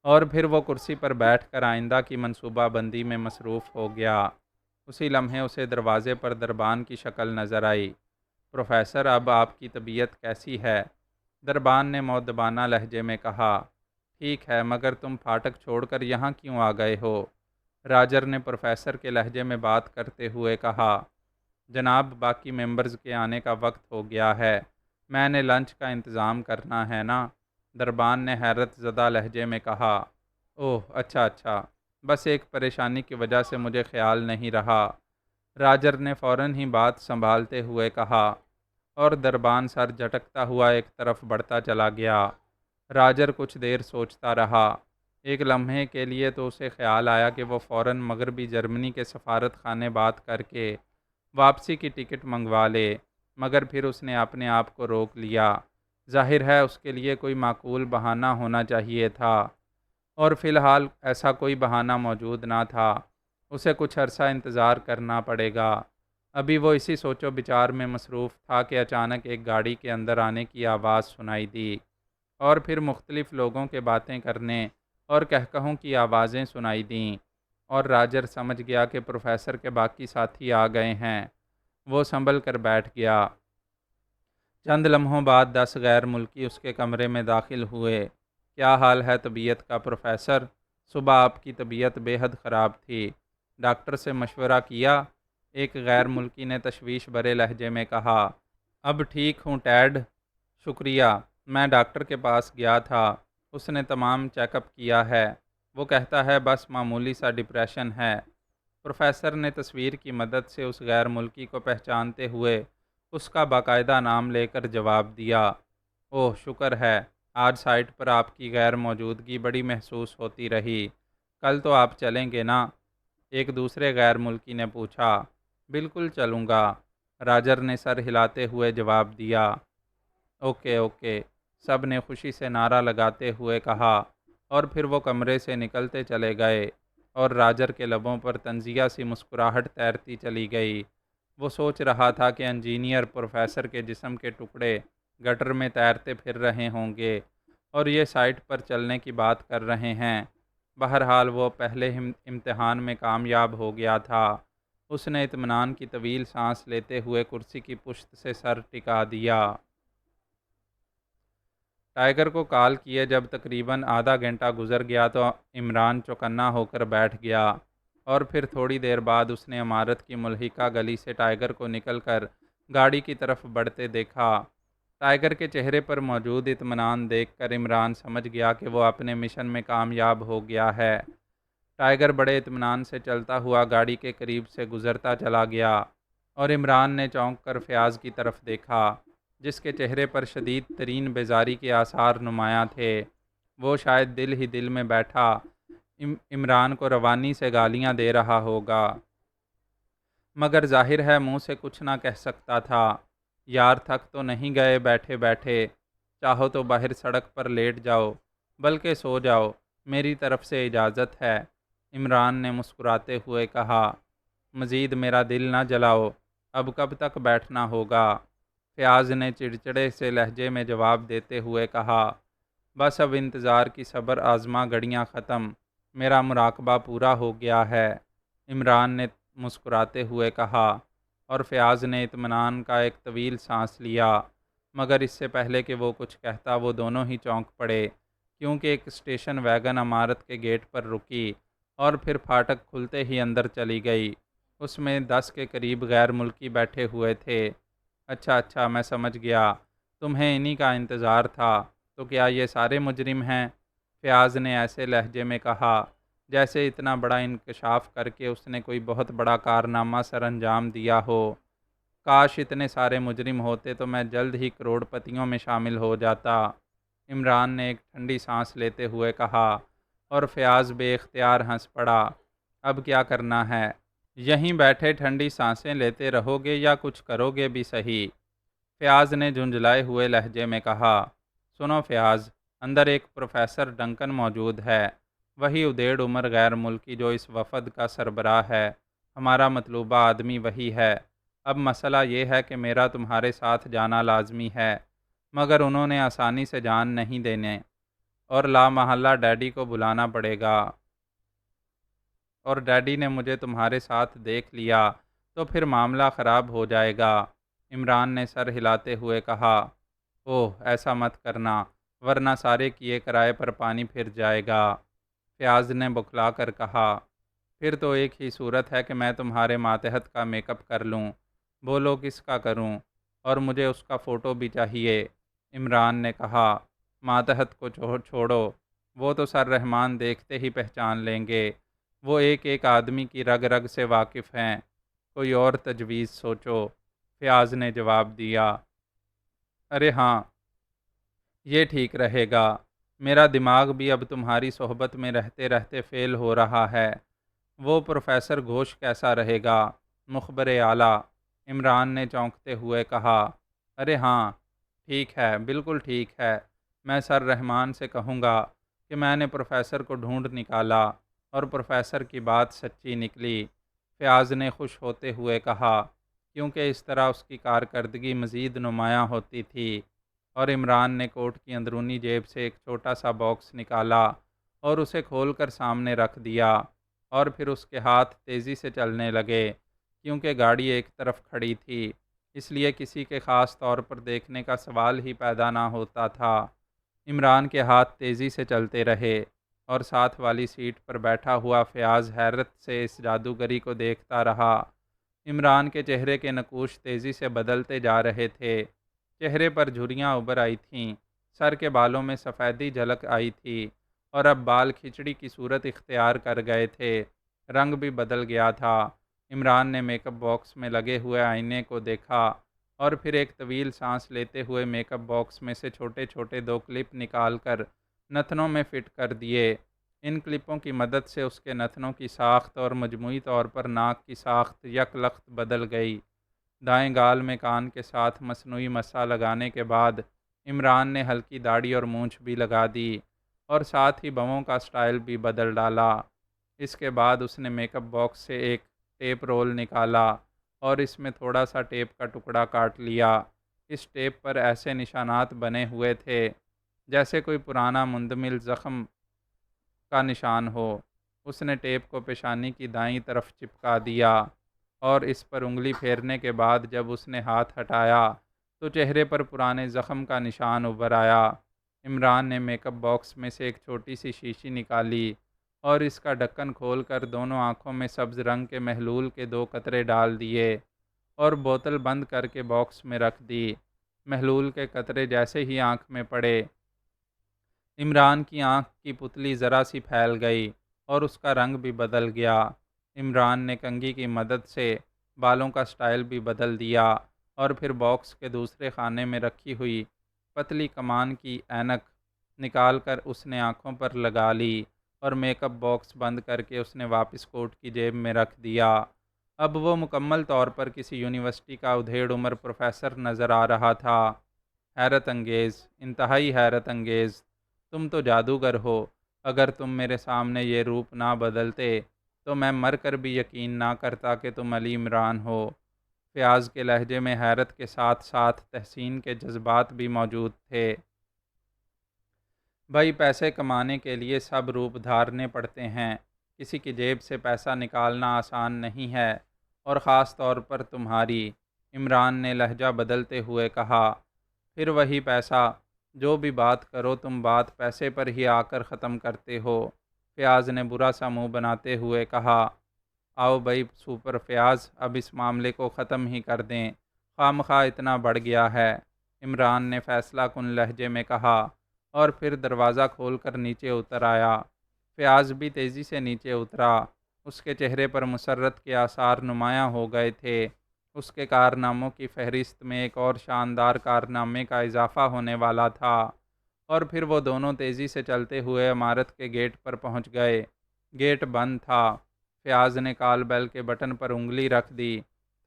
اور پھر وہ کرسی پر بیٹھ کر آئندہ کی منصوبہ بندی میں مصروف ہو گیا۔ اسی لمحے اسے دروازے پر دربان کی شکل نظر آئی۔ پروفیسر، اب آپ کی طبیعت کیسی ہے؟ دربان نے مؤدبانہ لہجے میں کہا۔ ٹھیک ہے، مگر تم پھاٹک چھوڑ کر یہاں کیوں آ گئے ہو؟ راجر نے پروفیسر کے لہجے میں بات کرتے ہوئے کہا۔ جناب، باقی ممبرز کے آنے کا وقت ہو گیا ہے، میں نے لنچ کا انتظام کرنا ہے نا؟ دربان نے حیرت زدہ لہجے میں کہا۔ اوہ اچھا، بس ایک پریشانی کی وجہ سے مجھے خیال نہیں رہا، راجر نے فوراً ہی بات سنبھالتے ہوئے کہا اور دربان سر جھٹکتا ہوا ایک طرف بڑھتا چلا گیا۔ راجر کچھ دیر سوچتا رہا۔ ایک لمحے کے لیے تو اسے خیال آیا کہ وہ فوراً مغربی جرمنی کے سفارت خانے بات کر کے واپسی کی ٹکٹ منگوا لے، مگر پھر اس نے اپنے آپ کو روک لیا۔ ظاہر ہے اس کے لیے کوئی معقول بہانہ ہونا چاہیے تھا اور فی الحال ایسا کوئی بہانہ موجود نہ تھا۔ اسے کچھ عرصہ انتظار کرنا پڑے گا۔ ابھی وہ اسی سوچ و بچار میں مصروف تھا کہ اچانک ایک گاڑی کے اندر آنے کی آواز سنائی دی اور پھر مختلف لوگوں کے باتیں کرنے اور کہکہوں کی آوازیں سنائی دیں اور راجر سمجھ گیا کہ پروفیسر کے باقی ساتھی آ گئے ہیں۔ وہ سنبھل کر بیٹھ گیا۔ چند لمحوں بعد 10 غیر ملکی اس کے کمرے میں داخل ہوئے۔ کیا حال ہے طبیعت کا پروفیسر؟ صبح آپ کی طبیعت بے حد خراب تھی، ڈاکٹر سے مشورہ کیا؟ ایک غیر ملکی نے تشویش بھرے لہجے میں کہا۔ اب ٹھیک ہوں ٹیڈ، شکریہ، میں ڈاکٹر کے پاس گیا تھا، اس نے تمام چیک اپ کیا ہے، وہ کہتا ہے بس معمولی سا ڈپریشن ہے۔ پروفیسر نے تصویر کی مدد سے اس غیر ملکی کو پہچانتے ہوئے اس کا باقاعدہ نام لے کر جواب دیا۔ اوہ شکر ہے، آج سائٹ پر آپ کی غیر موجودگی بڑی محسوس ہوتی رہی، کل تو آپ چلیں گے نا؟ ایک دوسرے غیر ملکی نے پوچھا۔ بالکل چلوں گا، راجر نے سر ہلاتے ہوئے جواب دیا۔ اوکے، سب نے خوشی سے نعرہ لگاتے ہوئے کہا اور پھر وہ کمرے سے نکلتے چلے گئے اور راجر کے لبوں پر طنزیہ سی مسکراہٹ تیرتی چلی گئی۔ وہ سوچ رہا تھا کہ انجینئر پروفیسر کے جسم کے ٹکڑے گٹر میں تیرتے پھر رہے ہوں گے اور یہ سائٹ پر چلنے کی بات کر رہے ہیں۔ بہرحال وہ پہلے امتحان میں کامیاب ہو گیا تھا۔ اس نے اطمینان کی طویل سانس لیتے ہوئے کرسی کی پشت سے سر ٹکا دیا۔ ٹائیگر کو کال کیے جب تقریباً آدھا گھنٹہ گزر گیا تو عمران چوکنا ہو کر بیٹھ گیا، اور پھر تھوڑی دیر بعد اس نے عمارت کی ملحقہ گلی سے ٹائیگر کو نکل کر گاڑی کی طرف بڑھتے دیکھا۔ ٹائیگر کے چہرے پر موجود اطمینان دیکھ کر عمران سمجھ گیا کہ وہ اپنے مشن میں کامیاب ہو گیا ہے۔ ٹائیگر بڑے اطمینان سے چلتا ہوا گاڑی کے قریب سے گزرتا چلا گیا، اور عمران نے چونک کر فیاض کی طرف دیکھا، جس کے چہرے پر شدید ترین بیزاری کے آثار نمایاں تھے۔ وہ شاید دل ہی دل میں بیٹھا عمران کو روانی سے گالیاں دے رہا ہوگا، مگر ظاہر ہے منہ سے کچھ نہ کہہ سکتا تھا۔ یار تھک تو نہیں گئے بیٹھے بیٹھے؟ چاہو تو باہر سڑک پر لیٹ جاؤ، بلکہ سو جاؤ، میری طرف سے اجازت ہے، عمران نے مسکراتے ہوئے کہا۔ مزید میرا دل نہ جلاؤ، اب کب تک بیٹھنا ہوگا؟ فیاض نے چڑچڑے سے لہجے میں جواب دیتے ہوئے کہا۔ بس اب انتظار کی صبر آزما گھڑیاں ختم، میرا مراقبہ پورا ہو گیا ہے، عمران نے مسکراتے ہوئے کہا، اور فیاض نے اطمینان کا ایک طویل سانس لیا، مگر اس سے پہلے کہ وہ کچھ کہتا وہ دونوں ہی چونک پڑے، کیونکہ ایک اسٹیشن ویگن عمارت کے گیٹ پر رکی اور پھر پھاٹک کھلتے ہی اندر چلی گئی۔ اس میں 10 کے قریب غیر ملکی بیٹھے ہوئے تھے۔ اچھا اچھا، میں سمجھ گیا، تمہیں انہی کا انتظار تھا، تو کیا یہ سارے مجرم ہیں؟ فیاض نے ایسے لہجے میں کہا جیسے اتنا بڑا انکشاف کر کے اس نے کوئی بہت بڑا کارنامہ سر انجام دیا ہو۔ کاش اتنے سارے مجرم ہوتے تو میں جلد ہی کروڑ پتیوں میں شامل ہو جاتا، عمران نے ایک ٹھنڈی سانس لیتے ہوئے کہا، اور فیاض بے اختیار ہنس پڑا۔ اب کیا کرنا ہے؟ یہیں بیٹھے ٹھنڈی سانسیں لیتے رہو گے یا کچھ کرو گے بھی صحیح؟ فیاض نے جھنجھلائے ہوئے لہجے میں کہا۔ سنو فیاض، اندر ایک پروفیسر ڈنکن موجود ہے، وہی ادھیڑ عمر غیر ملکی جو اس وفد کا سربراہ ہے، ہمارا مطلوبہ آدمی وہی ہے۔ اب مسئلہ یہ ہے کہ میرا تمہارے ساتھ جانا لازمی ہے، مگر انہوں نے آسانی سے جان نہیں دینے، اور لامحالہ ڈیڈی کو بلانا پڑے گا، اور ڈیڈی نے مجھے تمہارے ساتھ دیکھ لیا تو پھر معاملہ خراب ہو جائے گا، عمران نے سر ہلاتے ہوئے کہا۔ اوہ ایسا مت کرنا، ورنہ سارے کیے کرائے پر پانی پھر جائے گا، فیاض نے بکھلا کر کہا۔ پھر تو ایک ہی صورت ہے کہ میں تمہارے ماتحت کا میک اپ کر لوں، بولو کس کا کروں؟ اور مجھے اس کا فوٹو بھی چاہیے، عمران نے کہا۔ ماتحت کو چھوڑو، وہ تو سر رحمان دیکھتے ہی پہچان لیں گے، وہ ایک ایک آدمی کی رگ رگ سے واقف ہیں، کوئی اور تجویز سوچو، فیاض نے جواب دیا۔ ارے ہاں، یہ ٹھیک رہے گا، میرا دماغ بھی اب تمہاری صحبت میں رہتے رہتے فیل ہو رہا ہے۔ وہ پروفیسر گھوش کیسا رہے گا؟ مخبر اعلیٰ، عمران نے چونکتے ہوئے کہا۔ ارے ہاں، ٹھیک ہے، بالکل ٹھیک ہے، میں سر رحمان سے کہوں گا کہ میں نے پروفیسر کو ڈھونڈ نکالا، اور پروفیسر کی بات سچی نکلی، فیاض نے خوش ہوتے ہوئے کہا، کیونکہ اس طرح اس کی کارکردگی مزید نمایاں ہوتی تھی۔ اور عمران نے کوٹ کی اندرونی جیب سے ایک چھوٹا سا باکس نکالا اور اسے کھول کر سامنے رکھ دیا، اور پھر اس کے ہاتھ تیزی سے چلنے لگے، کیونکہ گاڑی ایک طرف کھڑی تھی، اس لیے کسی کے خاص طور پر دیکھنے کا سوال ہی پیدا نہ ہوتا تھا۔ عمران کے ہاتھ تیزی سے چلتے رہے، اور ساتھ والی سیٹ پر بیٹھا ہوا فیاض حیرت سے اس جادوگری کو دیکھتا رہا۔ عمران کے چہرے کے نقوش تیزی سے بدلتے جا رہے تھے، چہرے پر جھریاں ابھر آئی تھیں، سر کے بالوں میں سفیدی جھلک آئی تھی، اور اب بال کھچڑی کی صورت اختیار کر گئے تھے، رنگ بھی بدل گیا تھا۔ عمران نے میک اپ باکس میں لگے ہوئے آئینے کو دیکھا، اور پھر ایک طویل سانس لیتے ہوئے میک اپ باکس میں سے چھوٹے چھوٹے 2 کلپ نکال کر نتنوں میں فٹ کر دیے۔ ان کلپوں کی مدد سے اس کے نتنوں کی ساخت اور مجموعی طور پر ناک کی ساخت یک لخت بدل گئی۔ دائیں گال میں کان کے ساتھ مصنوعی مسا لگانے کے بعد عمران نے ہلکی داڑھی اور مونچھ بھی لگا دی، اور ساتھ ہی بووں کا سٹائل بھی بدل ڈالا۔ اس کے بعد اس نے میک اپ باکس سے ایک ٹیپ رول نکالا اور اس میں تھوڑا سا ٹیپ کا ٹکڑا کاٹ لیا۔ اس ٹیپ پر ایسے نشانات بنے ہوئے تھے جیسے کوئی پرانا مندمل زخم کا نشان ہو۔ اس نے ٹیپ کو پیشانی کی دائیں طرف چپکا دیا، اور اس پر انگلی پھیرنے کے بعد جب اس نے ہاتھ ہٹایا تو چہرے پر پرانے زخم کا نشان ابھر آیا۔ عمران نے میک اپ باکس میں سے ایک چھوٹی سی شیشی نکالی اور اس کا ڈھکن کھول کر دونوں آنکھوں میں سبز رنگ کے محلول کے 2 قطرے ڈال دیے اور بوتل بند کر کے باکس میں رکھ دی۔ محلول کے قطرے جیسے ہی آنکھ میں پڑے، عمران کی آنکھ کی پتلی ذرا سی پھیل گئی اور اس کا رنگ بھی بدل گیا۔ عمران نے کنگھی کی مدد سے بالوں کا سٹائل بھی بدل دیا اور پھر باکس کے دوسرے خانے میں رکھی ہوئی پتلی کمان کی اینک نکال کر اس نے آنکھوں پر لگا لی اور میک اپ باکس بند کر کے اس نے واپس کوٹ کی جیب میں رکھ دیا۔ اب وہ مکمل طور پر کسی یونیورسٹی کا ادھیڑ عمر پروفیسر نظر آ رہا تھا۔ حیرت انگیز، انتہائی حیرت انگیز، تم تو جادوگر ہو۔ اگر تم میرے سامنے یہ روپ نہ بدلتے تو میں مر کر بھی یقین نہ کرتا کہ تم علی عمران ہو۔ فیاض کے لہجے میں حیرت کے ساتھ ساتھ تحسین کے جذبات بھی موجود تھے۔ بھائی، پیسے کمانے کے لیے سب روپ دھارنے پڑتے ہیں، کسی کی جیب سے پیسہ نکالنا آسان نہیں ہے، اور خاص طور پر تمہاری۔ عمران نے لہجہ بدلتے ہوئے کہا۔ پھر وہی پیسہ، جو بھی بات کرو تم بات پیسے پر ہی آ کر ختم کرتے ہو۔ فیاض نے برا سا منہ بناتے ہوئے کہا۔ آؤ بھائی سپر فیاض، اب اس معاملے کو ختم ہی کر دیں، خواہ مخواہ اتنا بڑھ گیا ہے، عمران نے فیصلہ کن لہجے میں کہا اور پھر دروازہ کھول کر نیچے اتر آیا۔ فیاض بھی تیزی سے نیچے اترا، اس کے چہرے پر مسرت کے آثار نمایاں ہو گئے تھے۔ اس کے کارناموں کی فہرست میں ایک اور شاندار کارنامے کا اضافہ ہونے والا تھا، اور پھر وہ دونوں تیزی سے چلتے ہوئے عمارت کے گیٹ پر پہنچ گئے۔ گیٹ بند تھا۔ فیاض نے کال بیل کے بٹن پر انگلی رکھ دی۔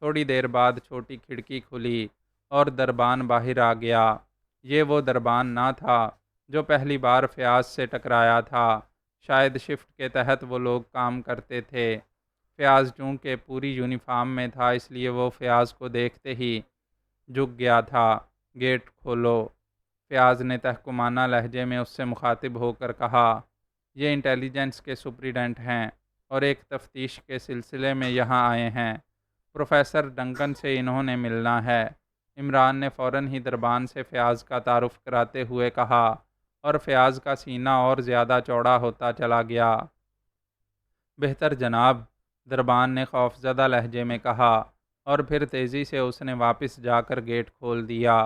تھوڑی دیر بعد چھوٹی کھڑکی کھلی اور دربان باہر آ گیا۔ یہ وہ دربان نہ تھا جو پہلی بار فیاض سے ٹکرایا تھا، شاید شفٹ کے تحت وہ لوگ کام کرتے تھے۔ فیاض چونکہ پوری یونیفارم میں تھا، اس لیے وہ فیاض کو دیکھتے ہی جھک گیا تھا۔ گیٹ کھولو، فیاض نے تحکمانہ لہجے میں اس سے مخاطب ہو کر کہا۔ یہ انٹیلیجنس کے سپریڈنٹ ہیں اور ایک تفتیش کے سلسلے میں یہاں آئے ہیں۔ پروفیسر ڈنکن سے انہوں نے ملنا ہے۔ عمران نے فوراً ہی دربان سے فیاض کا تعارف کراتے ہوئے کہا، اور فیاض کا سینہ اور زیادہ چوڑا ہوتا چلا گیا۔ بہتر جناب، دربان نے خوفزدہ لہجے میں کہا، اور پھر تیزی سے اس نے واپس جا کر گیٹ کھول دیا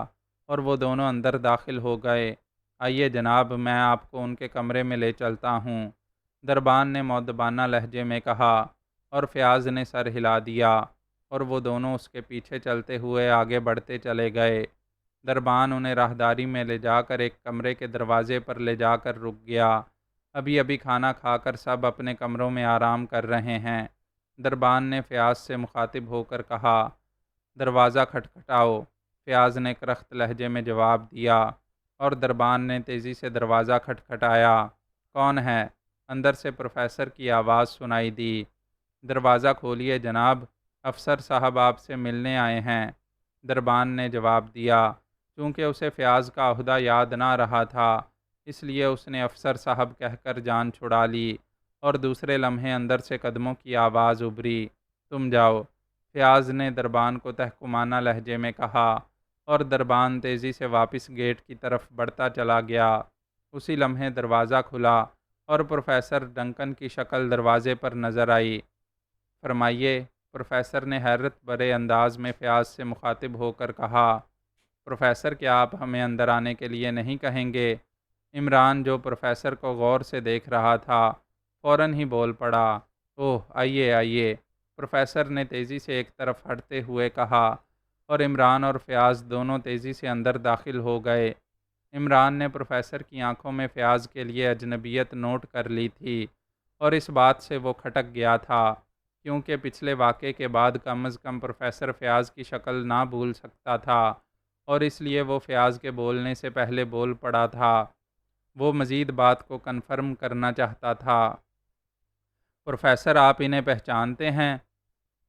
اور وہ دونوں اندر داخل ہو گئے۔ آئیے جناب، میں آپ کو ان کے کمرے میں لے چلتا ہوں، دربان نے مؤدبانہ لہجے میں کہا، اور فیاض نے سر ہلا دیا اور وہ دونوں اس کے پیچھے چلتے ہوئے آگے بڑھتے چلے گئے۔ دربان انہیں راہداری میں لے جا کر ایک کمرے کے دروازے پر لے جا کر رک گیا۔ ابھی ابھی کھانا کھا کر سب اپنے کمروں میں آرام کر رہے ہیں، دربان نے فیاض سے مخاطب ہو کر کہا۔ دروازہ کھٹکھٹاؤ، فیاض نے کرخت لہجے میں جواب دیا، اور دربان نے تیزی سے دروازہ کھٹکھٹایا۔ کون ہے؟ اندر سے پروفیسر کی آواز سنائی دی۔ دروازہ کھولیے جناب، افسر صاحب آپ سے ملنے آئے ہیں، دربان نے جواب دیا۔ چونکہ اسے فیاض کا عہدہ یاد نہ رہا تھا، اس لیے اس نے افسر صاحب کہہ کر جان چھڑا لی، اور دوسرے لمحے اندر سے قدموں کی آواز ابھری۔ تم جاؤ، فیاض نے دربان کو تحکمانہ لہجے میں کہا، اور دربان تیزی سے واپس گیٹ کی طرف بڑھتا چلا گیا۔ اسی لمحے دروازہ کھلا اور پروفیسر ڈنکن کی شکل دروازے پر نظر آئی۔ فرمائیے، پروفیسر نے حیرت بھرے انداز میں فیاض سے مخاطب ہو کر کہا۔ پروفیسر، کیا آپ ہمیں اندر آنے کے لیے نہیں کہیں گے؟ عمران، جو پروفیسر کو غور سے دیکھ رہا تھا، فوراً ہی بول پڑا۔ اوہ، آئیے آئیے، پروفیسر نے تیزی سے ایک طرف ہٹتے ہوئے کہا، اور عمران اور فیاض دونوں تیزی سے اندر داخل ہو گئے۔ عمران نے پروفیسر کی آنکھوں میں فیاض کے لیے اجنبیت نوٹ کر لی تھی، اور اس بات سے وہ کھٹک گیا تھا، کیونکہ پچھلے واقعے کے بعد کم از کم پروفیسر فیاض کی شکل نہ بھول سکتا تھا، اور اس لیے وہ فیاض کے بولنے سے پہلے بول پڑا تھا۔ وہ مزید بات کو کنفرم کرنا چاہتا تھا۔ پروفیسر، آپ انہیں پہچانتے ہیں؟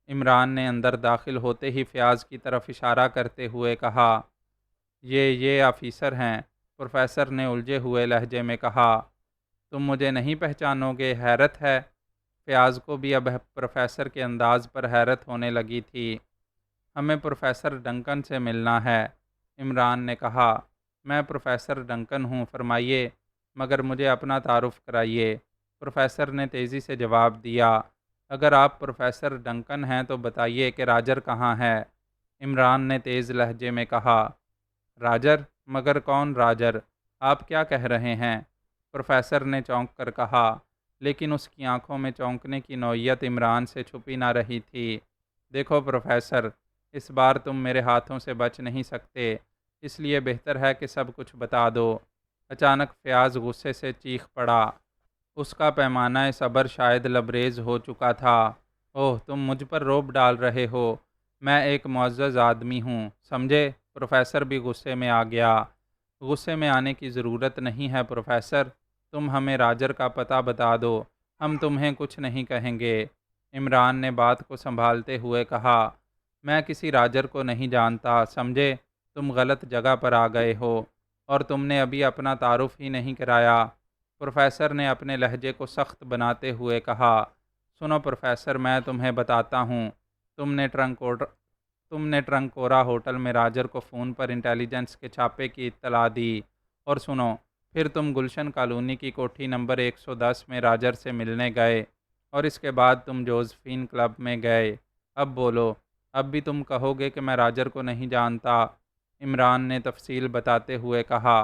عمران نے اندر داخل ہوتے ہی فیاض کی طرف اشارہ کرتے ہوئے کہا۔ یہ آفیسر ہیں، پروفیسر نے الجھے ہوئے لہجے میں کہا۔ تم مجھے نہیں پہچانو گے؟ حیرت ہے۔ فیاض کو بھی اب پروفیسر کے انداز پر حیرت ہونے لگی تھی۔ ہمیں پروفیسر ڈنکن سے ملنا ہے، عمران نے کہا۔ میں پروفیسر ڈنکن ہوں، فرمائیے، مگر مجھے اپنا تعارف کرائیے۔ پروفیسر نے تیزی سے جواب دیا، اگر آپ پروفیسر ڈنکن ہیں تو بتائیے کہ راجر کہاں ہے؟ عمران نے تیز لہجے میں کہا، راجر؟ مگر کون راجر؟ آپ کیا کہہ رہے ہیں؟ پروفیسر نے چونک کر کہا، لیکن اس کی آنکھوں میں چونکنے کی نوعیت عمران سے چھپی نہ رہی تھی۔ دیکھو پروفیسر، اس بار تم میرے ہاتھوں سے بچ نہیں سکتے، اس لیے بہتر ہے کہ سب کچھ بتا دو۔ اچانک فیاض غصے سے چیخ پڑا۔ اس کا پیمانہ صبر شاید لبریز ہو چکا تھا۔ اوہ، تم مجھ پر روب ڈال رہے ہو، میں ایک معزز آدمی ہوں، سمجھے؟ پروفیسر بھی غصے میں آ گیا۔ غصے میں آنے کی ضرورت نہیں ہے پروفیسر، تم ہمیں راجر کا پتہ بتا دو، ہم تمہیں کچھ نہیں کہیں گے۔ عمران نے بات کو سنبھالتے ہوئے کہا، میں کسی راجر کو نہیں جانتا، سمجھے؟ تم غلط جگہ پر آ گئے ہو، اور تم نے ابھی اپنا تعارف ہی نہیں کرایا۔ پروفیسر نے اپنے لہجے کو سخت بناتے ہوئے کہا، سنو پروفیسر، میں تمہیں بتاتا ہوں، تم نے ٹرنکورا ہوٹل میں راجر کو فون پر انٹیلیجنس کے چھاپے کی اطلاع دی، اور سنو، پھر تم گلشن کالونی کی کوٹھی نمبر 110 میں راجر سے ملنے گئے، اور اس کے بعد تم جوزفین کلب میں گئے۔ اب بولو، اب بھی تم کہو گے کہ میں راجر کو نہیں جانتا؟ عمران نے تفصیل بتاتے ہوئے کہا،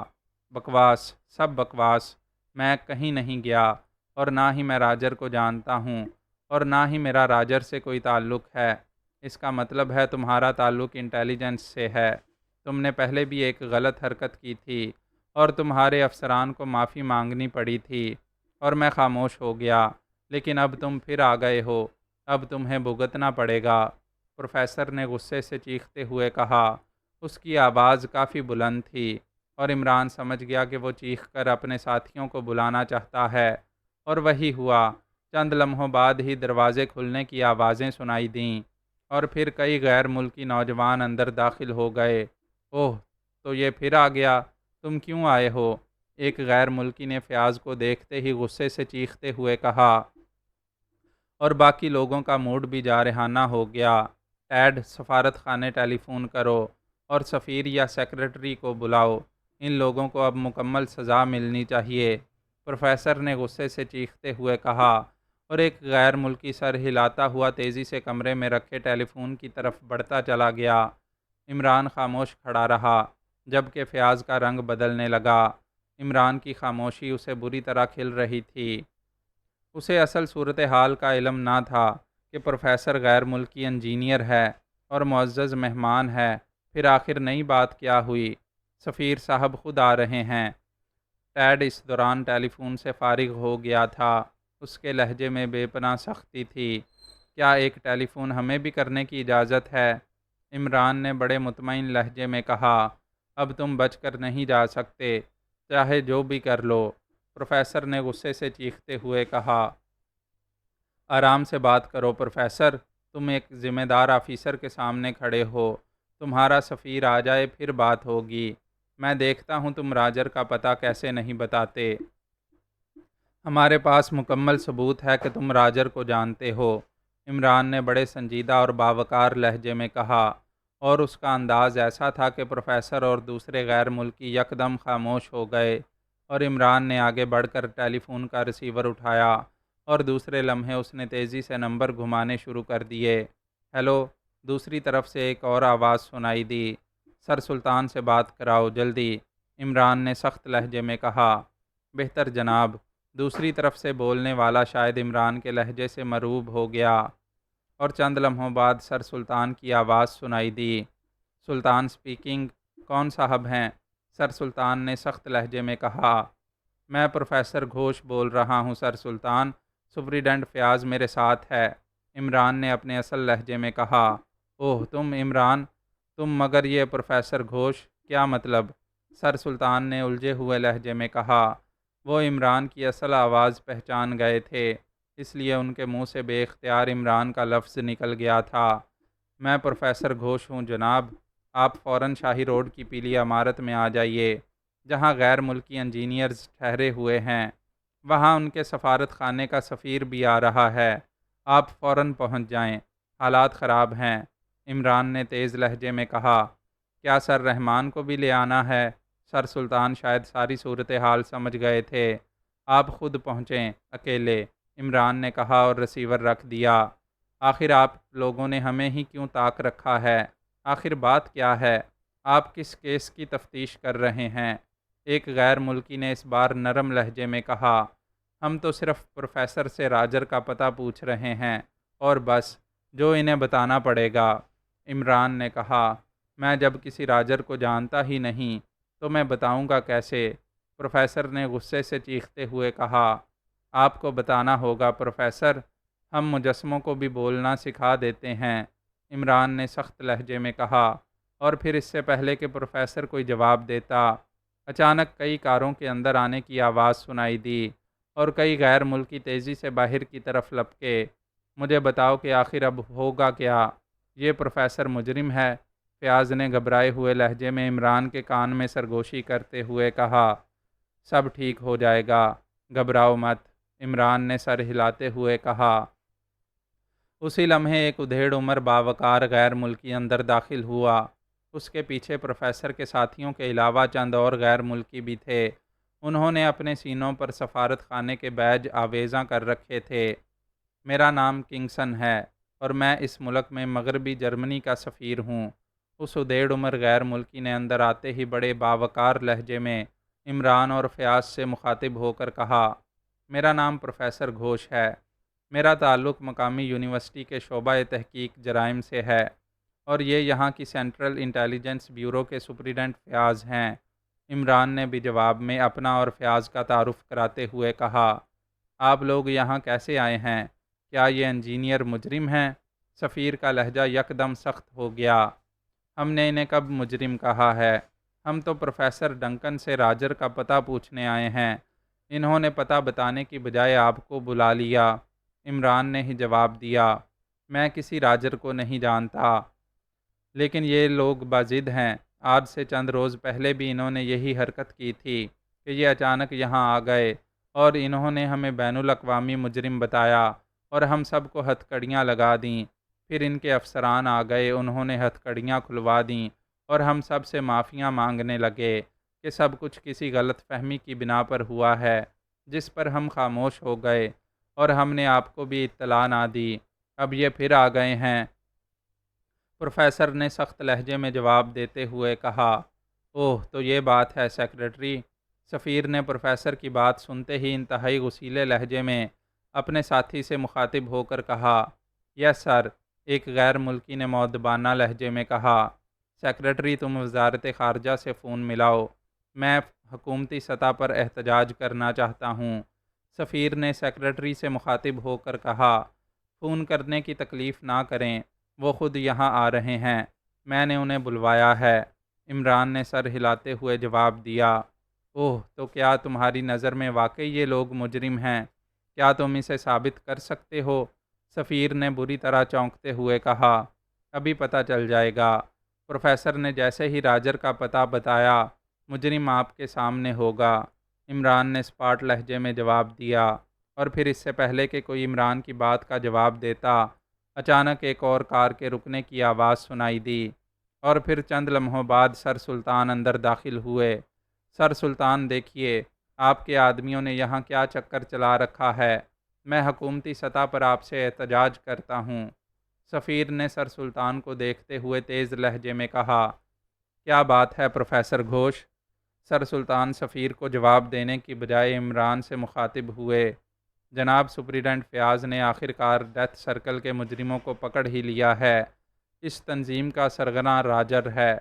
بکواس، سب بکواس، میں کہیں نہیں گیا، اور نہ ہی میں راجر کو جانتا ہوں، اور نہ ہی میرا راجر سے کوئی تعلق ہے۔ اس کا مطلب ہے تمہارا تعلق انٹیلیجنس سے ہے۔ تم نے پہلے بھی ایک غلط حرکت کی تھی، اور تمہارے افسران کو معافی مانگنی پڑی تھی، اور میں خاموش ہو گیا، لیکن اب تم پھر آ گئے ہو، اب تمہیں بھگتنا پڑے گا۔ پروفیسر نے غصے سے چیختے ہوئے کہا۔ اس کی آواز کافی بلند تھی، اور عمران سمجھ گیا کہ وہ چیخ کر اپنے ساتھیوں کو بلانا چاہتا ہے، اور وہی ہوا۔ چند لمحوں بعد ہی دروازے کھلنے کی آوازیں سنائی دیں، اور پھر کئی غیر ملکی نوجوان اندر داخل ہو گئے۔ اوہ، تو یہ پھر آ گیا، تم کیوں آئے ہو؟ ایک غیر ملکی نے فیاض کو دیکھتے ہی غصے سے چیختے ہوئے کہا، اور باقی لوگوں کا موڈ بھی جارحانہ ہو گیا۔ ٹیڈ، سفارت خانے ٹیلی فون کرو، اور سفیر یا سیکرٹری کو بلاؤ، ان لوگوں کو اب مکمل سزا ملنی چاہیے۔ پروفیسر نے غصے سے چیختے ہوئے کہا، اور ایک غیر ملکی سر ہلاتا ہوا تیزی سے کمرے میں رکھے ٹیلی فون کی طرف بڑھتا چلا گیا۔ عمران خاموش کھڑا رہا، جبکہ فیاض کا رنگ بدلنے لگا۔ عمران کی خاموشی اسے بری طرح کھل رہی تھی۔ اسے اصل صورتحال کا علم نہ تھا کہ پروفیسر غیر ملکی انجینئر ہے اور معزز مہمان ہے۔ پھر آخر نئی بات کیا ہوئی؟ سفیر صاحب خود آ رہے ہیں۔ ٹیڈ اس دوران ٹیلی فون سے فارغ ہو گیا تھا۔ اس کے لہجے میں بے پناہ سختی تھی۔ کیا ایک ٹیلی فون ہمیں بھی کرنے کی اجازت ہے؟ عمران نے بڑے مطمئن لہجے میں کہا، اب تم بچ کر نہیں جا سکتے، چاہے جو بھی کر لو۔ پروفیسر نے غصے سے چیختے ہوئے کہا، آرام سے بات کرو پروفیسر، تم ایک ذمہ دار آفیسر کے سامنے کھڑے ہو، تمہارا سفیر آ جائے پھر بات ہوگی۔ میں دیکھتا ہوں تم راجر کا پتہ کیسے نہیں بتاتے۔ ہمارے پاس مکمل ثبوت ہے کہ تم راجر کو جانتے ہو، عمران نے بڑے سنجیدہ اور باوقار لہجے میں کہا، اور اس کا انداز ایسا تھا کہ پروفیسر اور دوسرے غیر ملکی یکدم خاموش ہو گئے، اور عمران نے آگے بڑھ کر ٹیلی فون کا ریسیور اٹھایا، اور دوسرے لمحے اس نے تیزی سے نمبر گھمانے شروع کر دیے۔ ہیلو، دوسری طرف سے ایک اور آواز سنائی دی، سر سلطان سے بات کراؤ جلدی، عمران نے سخت لہجے میں کہا۔ بہتر جناب، دوسری طرف سے بولنے والا شاید عمران کے لہجے سے مرعوب ہو گیا، اور چند لمحوں بعد سر سلطان کی آواز سنائی دی۔ سلطان سپیکنگ، کون صاحب ہیں؟ سر سلطان نے سخت لہجے میں کہا۔ میں پروفیسر گھوش بول رہا ہوں سر سلطان، سپریڈنٹ فیاض میرے ساتھ ہے، عمران نے اپنے اصل لہجے میں کہا۔ اوہ، تم عمران، تم، مگر یہ پروفیسر گھوش، کیا مطلب؟ سر سلطان نے الجھے ہوئے لہجے میں کہا۔ وہ عمران کی اصل آواز پہچان گئے تھے، اس لیے ان کے منہ سے بے اختیار عمران کا لفظ نکل گیا تھا۔ میں پروفیسر گھوش ہوں جناب، آپ فوراً شاہی روڈ کی پیلی عمارت میں آ جائیے، جہاں غیر ملکی انجینئرز ٹھہرے ہوئے ہیں، وہاں ان کے سفارت خانے کا سفیر بھی آ رہا ہے، آپ فوراً پہنچ جائیں، حالات خراب ہیں، عمران نے تیز لہجے میں کہا۔ کیا سر رحمان کو بھی لے آنا ہے؟ سر سلطان شاید ساری صورتحال سمجھ گئے تھے۔ آپ خود پہنچیں اکیلے، عمران نے کہا اور ریسیور رکھ دیا۔ آخر آپ لوگوں نے ہمیں ہی کیوں تاک رکھا ہے؟ آخر بات کیا ہے؟ آپ کس کیس کی تفتیش کر رہے ہیں؟ ایک غیر ملکی نے اس بار نرم لہجے میں کہا۔ ہم تو صرف پروفیسر سے راجر کا پتہ پوچھ رہے ہیں اور بس، جو انہیں بتانا پڑے گا، عمران نے کہا۔ میں جب کسی راجر کو جانتا ہی نہیں تو میں بتاؤں گا کیسے؟ پروفیسر نے غصے سے چیختے ہوئے کہا۔ آپ کو بتانا ہوگا پروفیسر، ہم مجسموں کو بھی بولنا سکھا دیتے ہیں، عمران نے سخت لہجے میں کہا۔ اور پھر اس سے پہلے کہ پروفیسر کوئی جواب دیتا، اچانک کئی کاروں کے اندر آنے کی آواز سنائی دی اور کئی غیر ملکی تیزی سے باہر کی طرف لپکے۔ مجھے بتاؤ کہ آخر اب ہوگا کیا؟ یہ پروفیسر مجرم ہے، فیاض نے گھبرائے ہوئے لہجے میں عمران کے کان میں سرگوشی کرتے ہوئے کہا۔ سب ٹھیک ہو جائے گا، گھبراؤ مت، عمران نے سر ہلاتے ہوئے کہا۔ اسی لمحے ایک ادھیڑ عمر باوقار غیر ملکی اندر داخل ہوا۔ اس کے پیچھے پروفیسر کے ساتھیوں کے علاوہ چند اور غیر ملکی بھی تھے۔ انہوں نے اپنے سینوں پر سفارت خانے کے بیج آویزاں کر رکھے تھے۔ میرا نام کنگسن ہے اور میں اس ملک میں مغربی جرمنی کا سفیر ہوں، اس ادھیڑ عمر غیر ملکی نے اندر آتے ہی بڑے باوقار لہجے میں عمران اور فیاض سے مخاطب ہو کر کہا۔ میرا نام پروفیسر گھوش ہے، میرا تعلق مقامی یونیورسٹی کے شعبہ تحقیق جرائم سے ہے اور یہ یہاں کی سینٹرل انٹیلیجنس بیورو کے سپریڈنٹ فیاض ہیں، عمران نے بھی جواب میں اپنا اور فیاض کا تعارف کراتے ہوئے کہا۔ آپ لوگ یہاں کیسے آئے ہیں؟ کیا یہ انجینئر مجرم ہیں؟ سفیر کا لہجہ یکدم سخت ہو گیا۔ ہم نے انہیں کب مجرم کہا ہے؟ ہم تو پروفیسر ڈنکن سے راجر کا پتہ پوچھنے آئے ہیں۔ انہوں نے پتہ بتانے کی بجائے آپ کو بلا لیا، عمران نے ہی جواب دیا۔ میں کسی راجر کو نہیں جانتا، لیکن یہ لوگ باضد ہیں۔ آج سے چند روز پہلے بھی انہوں نے یہی حرکت کی تھی کہ یہ اچانک یہاں آ گئے اور انہوں نے ہمیں بین الاقوامی مجرم بتایا اور ہم سب کو ہتھکڑیاں لگا دیں۔ پھر ان کے افسران آ گئے، انہوں نے ہتھکڑیاں کھلوا دیں اور ہم سب سے معافیاں مانگنے لگے کہ سب کچھ کسی غلط فہمی کی بنا پر ہوا ہے، جس پر ہم خاموش ہو گئے اور ہم نے آپ کو بھی اطلاع نہ دی۔ اب یہ پھر آ گئے ہیں، پروفیسر نے سخت لہجے میں جواب دیتے ہوئے کہا۔ اوہ، تو یہ بات ہے سیکریٹری، سفیر نے پروفیسر کی بات سنتے ہی انتہائی غصیلے لہجے میں اپنے ساتھی سے مخاطب ہو کر کہا۔ یس سر، ایک غیر ملکی نے مؤدبانہ لہجے میں کہا۔ سیکریٹری، تم وزارت خارجہ سے فون ملاؤ، میں حکومتی سطح پر احتجاج کرنا چاہتا ہوں، سفیر نے سیکریٹری سے مخاطب ہو کر کہا۔ فون کرنے کی تکلیف نہ کریں، وہ خود یہاں آ رہے ہیں، میں نے انہیں بلوایا ہے، عمران نے سر ہلاتے ہوئے جواب دیا۔ اوہ، تو کیا تمہاری نظر میں واقعی یہ لوگ مجرم ہیں؟ کیا تم اسے ثابت کر سکتے ہو؟ سفیر نے بری طرح چونکتے ہوئے کہا۔ ابھی پتہ چل جائے گا، پروفیسر نے جیسے ہی راجر کا پتہ بتایا، مجرم آپ کے سامنے ہوگا، عمران نے اسپاٹ لہجے میں جواب دیا۔ اور پھر اس سے پہلے کہ کوئی عمران کی بات کا جواب دیتا، اچانک ایک اور کار کے رکنے کی آواز سنائی دی اور پھر چند لمحوں بعد سر سلطان اندر داخل ہوئے۔ سر سلطان، دیکھیے، آپ کے آدمیوں نے یہاں کیا چکر چلا رکھا ہے، میں حکومتی سطح پر آپ سے احتجاج کرتا ہوں، سفیر نے سر سلطان کو دیکھتے ہوئے تیز لہجے میں کہا۔ کیا بات ہے پروفیسر گھوش؟ سر سلطان سفیر کو جواب دینے کی بجائے عمران سے مخاطب ہوئے۔ جناب سپریڈنٹ فیاض نے آخر کار ڈیتھ سرکل کے مجرموں کو پکڑ ہی لیا ہے، اس تنظیم کا سرغنہ راجر ہے،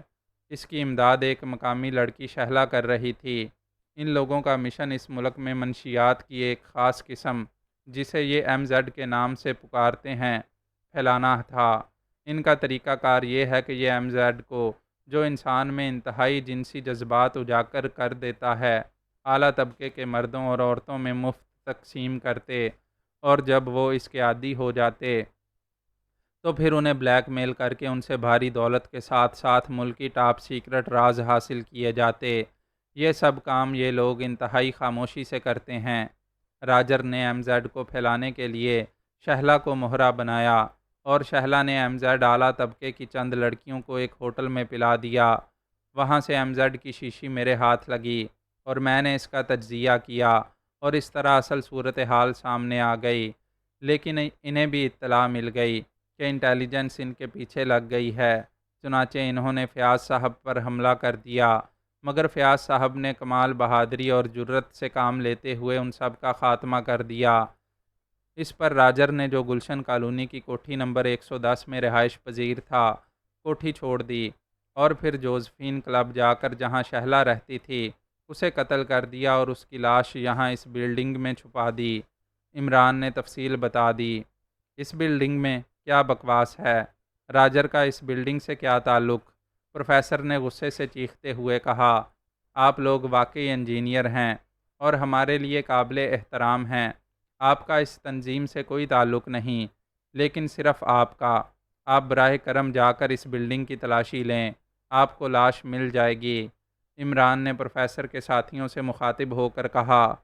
اس کی امداد ایک مقامی لڑکی شہلا کر رہی تھی۔ ان لوگوں کا مشن اس ملک میں منشیات کی ایک خاص قسم، جسے یہ MZ کے نام سے پکارتے ہیں، پھیلانا تھا۔ ان کا طریقہ کار یہ ہے کہ یہ MZ کو، جو انسان میں انتہائی جنسی جذبات اجاگر کر دیتا ہے، اعلیٰ طبقے کے مردوں اور عورتوں میں مفت تقسیم کرتے اور جب وہ اس کے عادی ہو جاتے تو پھر انہیں بلیک میل کر کے ان سے بھاری دولت کے ساتھ ساتھ ملکی ٹاپ سیکرٹ راز حاصل کیے جاتے۔ یہ سب کام یہ لوگ انتہائی خاموشی سے کرتے ہیں۔ راجر نے MZ کو پھیلانے کے لیے شہلا کو مہرا بنایا اور شہلا نے MZ اعلیٰ طبقے کی چند لڑکیوں کو ایک ہوٹل میں پلا دیا۔ وہاں سے MZ کی شیشی میرے ہاتھ لگی اور میں نے اس کا تجزیہ کیا اور اس طرح اصل صورتحال سامنے آ گئی، لیکن انہیں بھی اطلاع مل گئی کہ انٹیلیجنس ان کے پیچھے لگ گئی ہے۔ چنانچہ انہوں نے فیاض صاحب پر حملہ کر دیا، مگر فیاض صاحب نے کمال بہادری اور جرت سے کام لیتے ہوئے ان سب کا خاتمہ کر دیا۔ اس پر راجر نے، جو گلشن کالونی کی کوٹھی نمبر 110 میں رہائش پذیر تھا، کوٹھی چھوڑ دی اور پھر جوزفین کلب جا کر، جہاں شہلا رہتی تھی، اسے قتل کر دیا اور اس کی لاش یہاں اس بلڈنگ میں چھپا دی۔ عمران نے تفصیل بتا دی۔ اس بلڈنگ میں کیا بکواس ہے؟ راجر کا اس بلڈنگ سے کیا تعلق؟ پروفیسر نے غصے سے چیختے ہوئے کہا، آپ لوگ واقعی انجینئر ہیں اور ہمارے لیے قابل احترام ہیں۔ آپ کا اس تنظیم سے کوئی تعلق نہیں، لیکن صرف آپ کا۔ آپ براہ کرم جا کر اس بلڈنگ کی تلاشی لیں، آپ کو لاش مل جائے گی۔ عمران نے پروفیسر کے ساتھیوں سے مخاطب ہو کر کہا،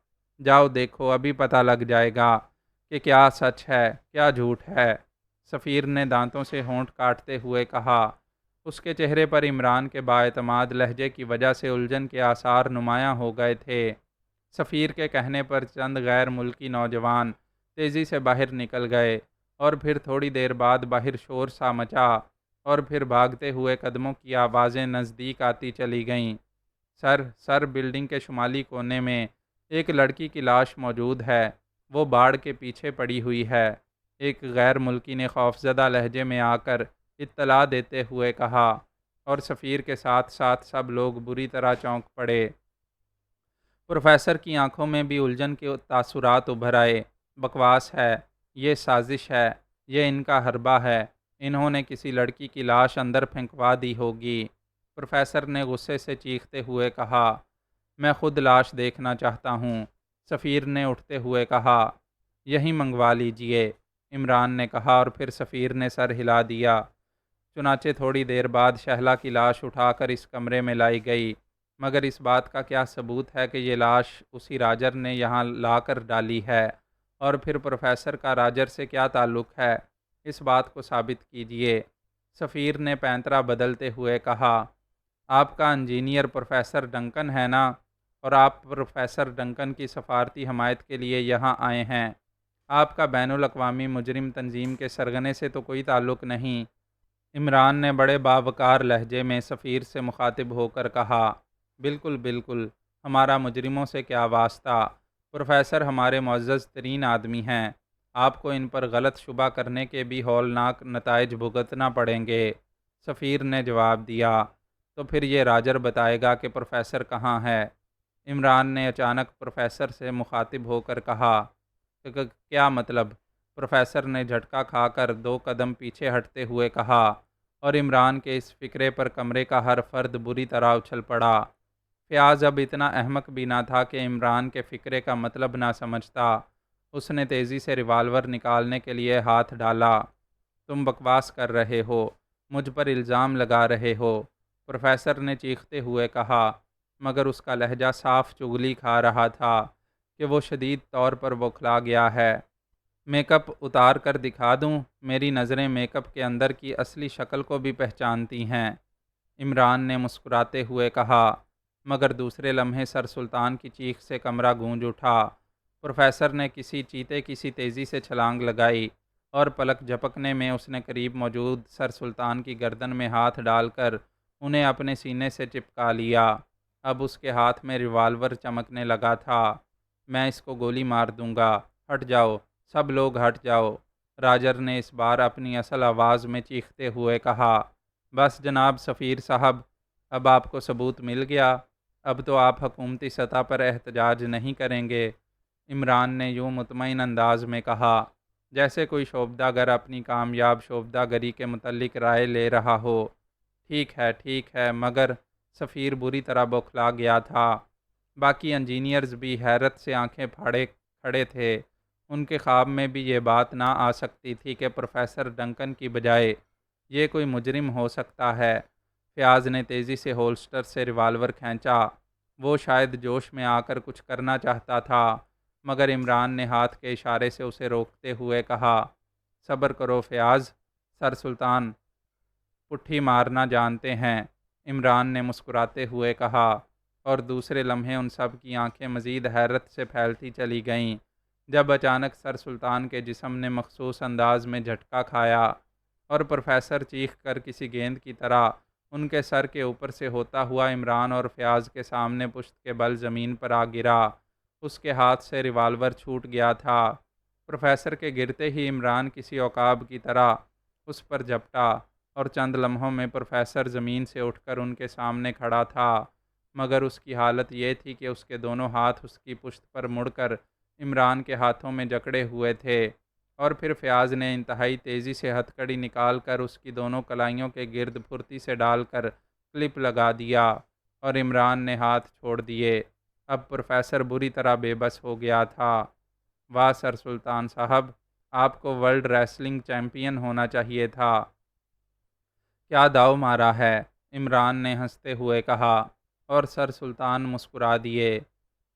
جاؤ دیکھو، ابھی پتہ لگ جائے گا کہ کیا سچ ہے کیا جھوٹ ہے۔ سفیر نے دانتوں سے ہونٹ کاٹتے ہوئے کہا۔ اس کے چہرے پر عمران کے بااعتماد لہجے کی وجہ سے الجھن کے آثار نمایاں ہو گئے تھے۔ سفیر کے کہنے پر چند غیر ملکی نوجوان تیزی سے باہر نکل گئے اور پھر تھوڑی دیر بعد باہر شور سا مچا اور پھر بھاگتے ہوئے قدموں کی آوازیں نزدیک آتی چلی گئیں۔ سر بلڈنگ کے شمالی کونے میں ایک لڑکی کی لاش موجود ہے، وہ باڑ کے پیچھے پڑی ہوئی ہے، ایک غیر ملکی نے خوفزدہ لہجے میں آ کر اطلاع دیتے ہوئے کہا، اور سفیر کے ساتھ ساتھ سب لوگ بری طرح چونک پڑے۔ پروفیسر کی آنکھوں میں بھی الجھن کے تاثرات ابھر آئے۔ بکواس ہے، یہ سازش ہے، یہ ان کا حربہ ہے، انہوں نے کسی لڑکی کی لاش اندر پھینکوا دی ہوگی۔ پروفیسر نے غصے سے چیختے ہوئے کہا، میں خود لاش دیکھنا چاہتا ہوں۔ سفیر نے اٹھتے ہوئے کہا، یہیں منگوا لیجئے، عمران نے کہا، اور پھر سفیر نے سر ہلا دیا۔ چنانچہ تھوڑی دیر بعد شہلا کی لاش اٹھا کر اس کمرے میں لائی گئی، مگر اس بات کا کیا ثبوت ہے کہ یہ لاش اسی راجر نے یہاں لا کر ڈالی ہے؟ اور پھر پروفیسر کا راجر سے کیا تعلق ہے؟ اس بات کو ثابت کیجئے۔ سفیر نے پینترا بدلتے ہوئے کہا، آپ کا انجینئر پروفیسر ڈنکن ہے نا؟ اور آپ پروفیسر ڈنکن کی سفارتی حمایت کے لیے یہاں آئے ہیں۔ آپ کا بین الاقوامی مجرم تنظیم کے سرغنے سے تو کوئی تعلق نہیں۔ عمران نے بڑے باوقار لہجے میں سفیر سے مخاطب ہو کر کہا، بالکل بالکل، ہمارا مجرموں سے کیا واسطہ؟ پروفیسر ہمارے معزز ترین آدمی ہیں، آپ کو ان پر غلط شبہ کرنے کے بھی ہولناک نتائج بھگتنا پڑیں گے۔ سفیر نے جواب دیا، تو پھر یہ راجر بتائے گا کہ پروفیسر کہاں ہے؟ عمران نے اچانک پروفیسر سے مخاطب ہو کر کہا، کیا مطلب؟ پروفیسر نے جھٹکا کھا کر 2 قدم پیچھے ہٹتے ہوئے کہا، اور عمران کے اس فکرے پر کمرے کا ہر فرد بری طرح اچھل پڑا۔ فیاض اب اتنا احمق بھی نہ تھا کہ عمران کے فکرے کا مطلب نہ سمجھتا۔ اس نے تیزی سے ریوالور نکالنے کے لیے ہاتھ ڈالا۔ تم بکواس کر رہے ہو، مجھ پر الزام لگا رہے ہو، پروفیسر نے چیختے ہوئے کہا، مگر اس کا لہجہ صاف چغلی کھا رہا تھا کہ وہ شدید طور پر بوکھلا گیا ہے۔ میک اپ اتار کر دکھا دوں؟ میری نظریں میک اپ کے اندر کی اصلی شکل کو بھی پہچانتی ہیں، عمران نے مسکراتے ہوئے کہا، مگر دوسرے لمحے سر سلطان کی چیخ سے کمرہ گونج اٹھا۔ پروفیسر نے کسی چیتے کی سی تیزی سے چھلانگ لگائی اور پلک جھپکنے میں اس نے قریب موجود سر سلطان کی گردن میں ہاتھ ڈال کر انہیں اپنے سینے سے چپکا لیا۔ اب اس کے ہاتھ میں ریوالور چمکنے لگا تھا۔ میں اس کو گولی مار دوں گا، ہٹ جاؤ، سب لوگ ہٹ جاؤ، راجر نے اس بار اپنی اصل آواز میں چیختے ہوئے کہا۔ بس جناب سفیر صاحب، اب آپ کو ثبوت مل گیا، اب تو آپ حکومتی سطح پر احتجاج نہیں کریں گے، عمران نے یوں مطمئن انداز میں کہا جیسے کوئی شعبدہ گر اپنی کامیاب شعبدہ گری کے متعلق رائے لے رہا ہو۔ ٹھیک ہے، مگر سفیر بری طرح بوکھلا گیا تھا۔ باقی انجینئرز بھی حیرت سے آنکھیں پھاڑے کھڑے تھے۔ ان کے خواب میں بھی یہ بات نہ آ سکتی تھی کہ پروفیسر ڈنکن کی بجائے یہ کوئی مجرم ہو سکتا ہے۔ فیاض نے تیزی سے ہولسٹر سے ریوالور کھینچا۔ وہ شاید جوش میں آ کر کچھ کرنا چاہتا تھا، مگر عمران نے ہاتھ کے اشارے سے اسے روکتے ہوئے کہا، صبر کرو فیاض، سر سلطان پٹھی مارنا جانتے ہیں، عمران نے مسکراتے ہوئے کہا، اور دوسرے لمحے ان سب کی آنکھیں مزید حیرت سے پھیلتی چلی گئیں جب اچانک سر سلطان کے جسم نے مخصوص انداز میں جھٹکا کھایا اور پروفیسر چیخ کر کسی گیند کی طرح ان کے سر کے اوپر سے ہوتا ہوا عمران اور فیاض کے سامنے پشت کے بل زمین پر آ گرا۔ اس کے ہاتھ سے ریوالور چھوٹ گیا تھا۔ پروفیسر کے گرتے ہی عمران کسی عقاب کی طرح اس پر جھپٹا اور چند لمحوں میں پروفیسر زمین سے اٹھ کر ان کے سامنے کھڑا تھا، مگر اس کی حالت یہ تھی کہ اس کے دونوں ہاتھ اس کی پشت پر مڑ کر عمران کے ہاتھوں میں جکڑے ہوئے تھے، اور پھر فیاض نے انتہائی تیزی سے ہتھ کڑی نکال کر اس کی دونوں کلائیوں کے گرد پھرتی سے ڈال کر کلپ لگا دیا اور عمران نے ہاتھ چھوڑ دیے۔ اب پروفیسر بری طرح بے بس ہو گیا تھا۔ واہ سر سلطان صاحب، آپ کو ورلڈ ریسلنگ چیمپئن ہونا چاہیے تھا۔ کیا داؤ مارا ہے، عمران نے ہنستے ہوئے کہا، اور سر سلطان مسکرا دیے۔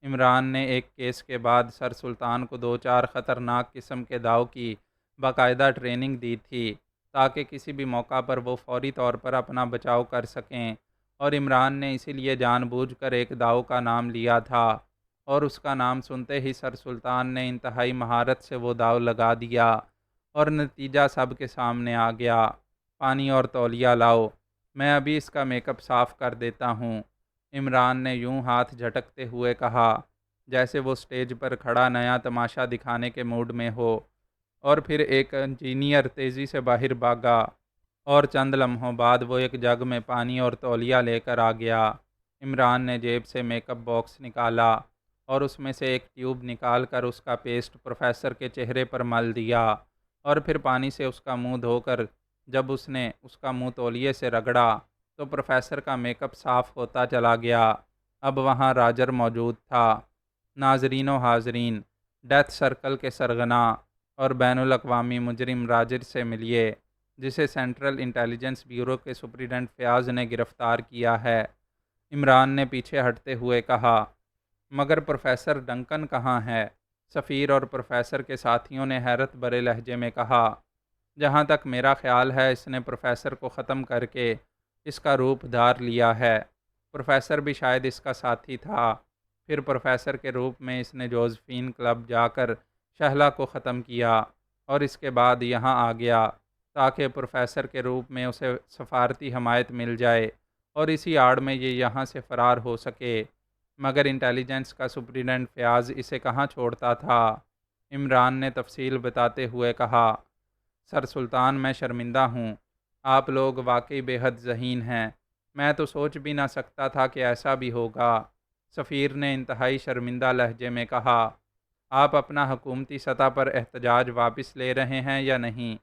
عمران نے ایک کیس کے بعد سر سلطان کو دو چار خطرناک قسم کے داؤ کی باقاعدہ ٹریننگ دی تھی تاکہ کسی بھی موقع پر وہ فوری طور پر اپنا بچاؤ کر سکیں، اور عمران نے اسی لیے جان بوجھ کر ایک داؤ کا نام لیا تھا، اور اس کا نام سنتے ہی سر سلطان نے انتہائی مہارت سے وہ داؤ لگا دیا، اور نتیجہ سب کے سامنے آ گیا۔ پانی اور تولیہ لاؤ، میں ابھی اس کا میک اپ صاف کر دیتا ہوں، عمران نے یوں ہاتھ جھٹکتے ہوئے کہا جیسے وہ سٹیج پر کھڑا نیا تماشا دکھانے کے موڈ میں ہو، اور پھر ایک انجینئر تیزی سے باہر بھاگا اور چند لمحوں بعد وہ ایک جگ میں پانی اور تولیہ لے کر آ گیا۔ عمران نے جیب سے میک اپ باکس نکالا اور اس میں سے ایک ٹیوب نکال کر اس کا پیسٹ پروفیسر کے چہرے پر مل دیا، اور پھر پانی سے اس کا منہ دھو کر جب اس نے اس کا منہ تولیے سے رگڑا تو پروفیسر کا میک اپ صاف ہوتا چلا گیا۔ اب وہاں راجر موجود تھا۔ ناظرین و حاضرین، ڈیتھ سرکل کے سرغنہ اور بین الاقوامی مجرم راجر سے ملیے، جسے سینٹرل انٹیلیجنس بیورو کے سپرنٹینڈنٹ فیاض نے گرفتار کیا ہے، عمران نے پیچھے ہٹتے ہوئے کہا۔ مگر پروفیسر ڈنکن کہاں ہے؟ سفیر اور پروفیسر کے ساتھیوں نے حیرت بھرے لہجے میں کہا۔ جہاں تک میرا خیال ہے اس نے پروفیسر کو ختم کر کے اس کا روپ دھار لیا ہے۔ پروفیسر بھی شاید اس کا ساتھی تھا، پھر پروفیسر کے روپ میں اس نے جوزفین کلب جا کر شہلا کو ختم کیا اور اس کے بعد یہاں آ گیا تاکہ پروفیسر کے روپ میں اسے سفارتی حمایت مل جائے اور اسی آڑ میں یہ یہاں سے فرار ہو سکے، مگر انٹیلیجنس کا سپرنٹینڈنٹ فیاض اسے کہاں چھوڑتا تھا؟ عمران نے تفصیل بتاتے ہوئے کہا۔ سر سلطان، میں شرمندہ ہوں، آپ لوگ واقعی بے حد ذہین ہیں، میں تو سوچ بھی نہ سکتا تھا کہ ایسا بھی ہوگا، سفیر نے انتہائی شرمندہ لہجے میں کہا۔ آپ اپنا حکومتی سطح پر احتجاج واپس لے رہے ہیں یا نہیں؟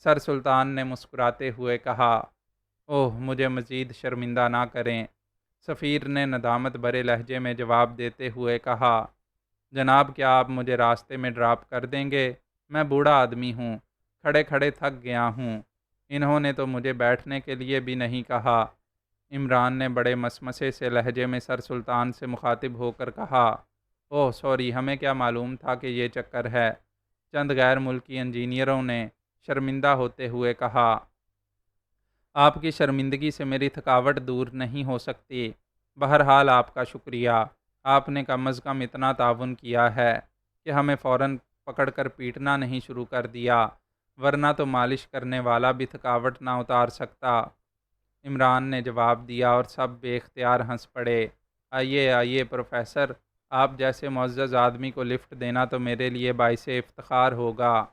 سر سلطان نے مسکراتے ہوئے کہا۔ اوہ، مجھے مزید شرمندہ نہ کریں، سفیر نے ندامت بھرے لہجے میں جواب دیتے ہوئے کہا۔ جناب، کیا آپ مجھے راستے میں ڈراپ کر دیں گے؟ میں بوڑھا آدمی ہوں، کھڑے کھڑے تھک گیا ہوں، انہوں نے تو مجھے بیٹھنے کے لیے بھی نہیں کہا، عمران نے بڑے مسمسے سے لہجے میں سر سلطان سے مخاطب ہو کر کہا۔ اوہ سوری، ہمیں کیا معلوم تھا کہ یہ چکر ہے، چند غیر ملکی انجینئروں نے شرمندہ ہوتے ہوئے کہا۔ آپ کی شرمندگی سے میری تھکاوٹ دور نہیں ہو سکتی، بہرحال آپ کا شکریہ، آپ نے کم از کم اتنا تعاون کیا ہے کہ ہمیں فوراً پکڑ کر پیٹنا نہیں شروع کر دیا، ورنہ تو مالش کرنے والا بھی تھکاوٹ نہ اتار سکتا، عمران نے جواب دیا، اور سب بے اختیار ہنس پڑے۔ آئیے آئیے پروفیسر، آپ جیسے معزز آدمی کو لفٹ دینا تو میرے لیے باعث افتخار ہوگا،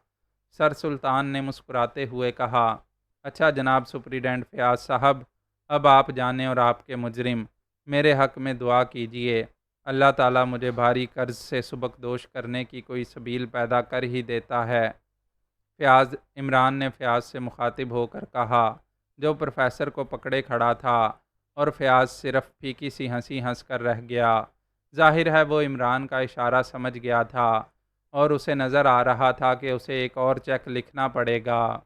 سر سلطان نے مسکراتے ہوئے کہا۔ اچھا جناب سپرنٹینڈنٹ فیاض صاحب، اب آپ جانیں اور آپ کے مجرم میرے حق میں دعا کیجئے، اللہ تعالیٰ مجھے بھاری قرض سے سبکدوش کرنے کی کوئی سبیل پیدا کر ہی دیتا ہے، عمران نے فیاض سے مخاطب ہو کر کہا، جو پروفیسر کو پکڑے کھڑا تھا، اور فیاض صرف پھیکی سی ہنسی ہنس کر رہ گیا۔ ظاہر ہے وہ عمران کا اشارہ سمجھ گیا تھا اور اسے نظر آ رہا تھا کہ اسے ایک اور چیک لکھنا پڑے گا۔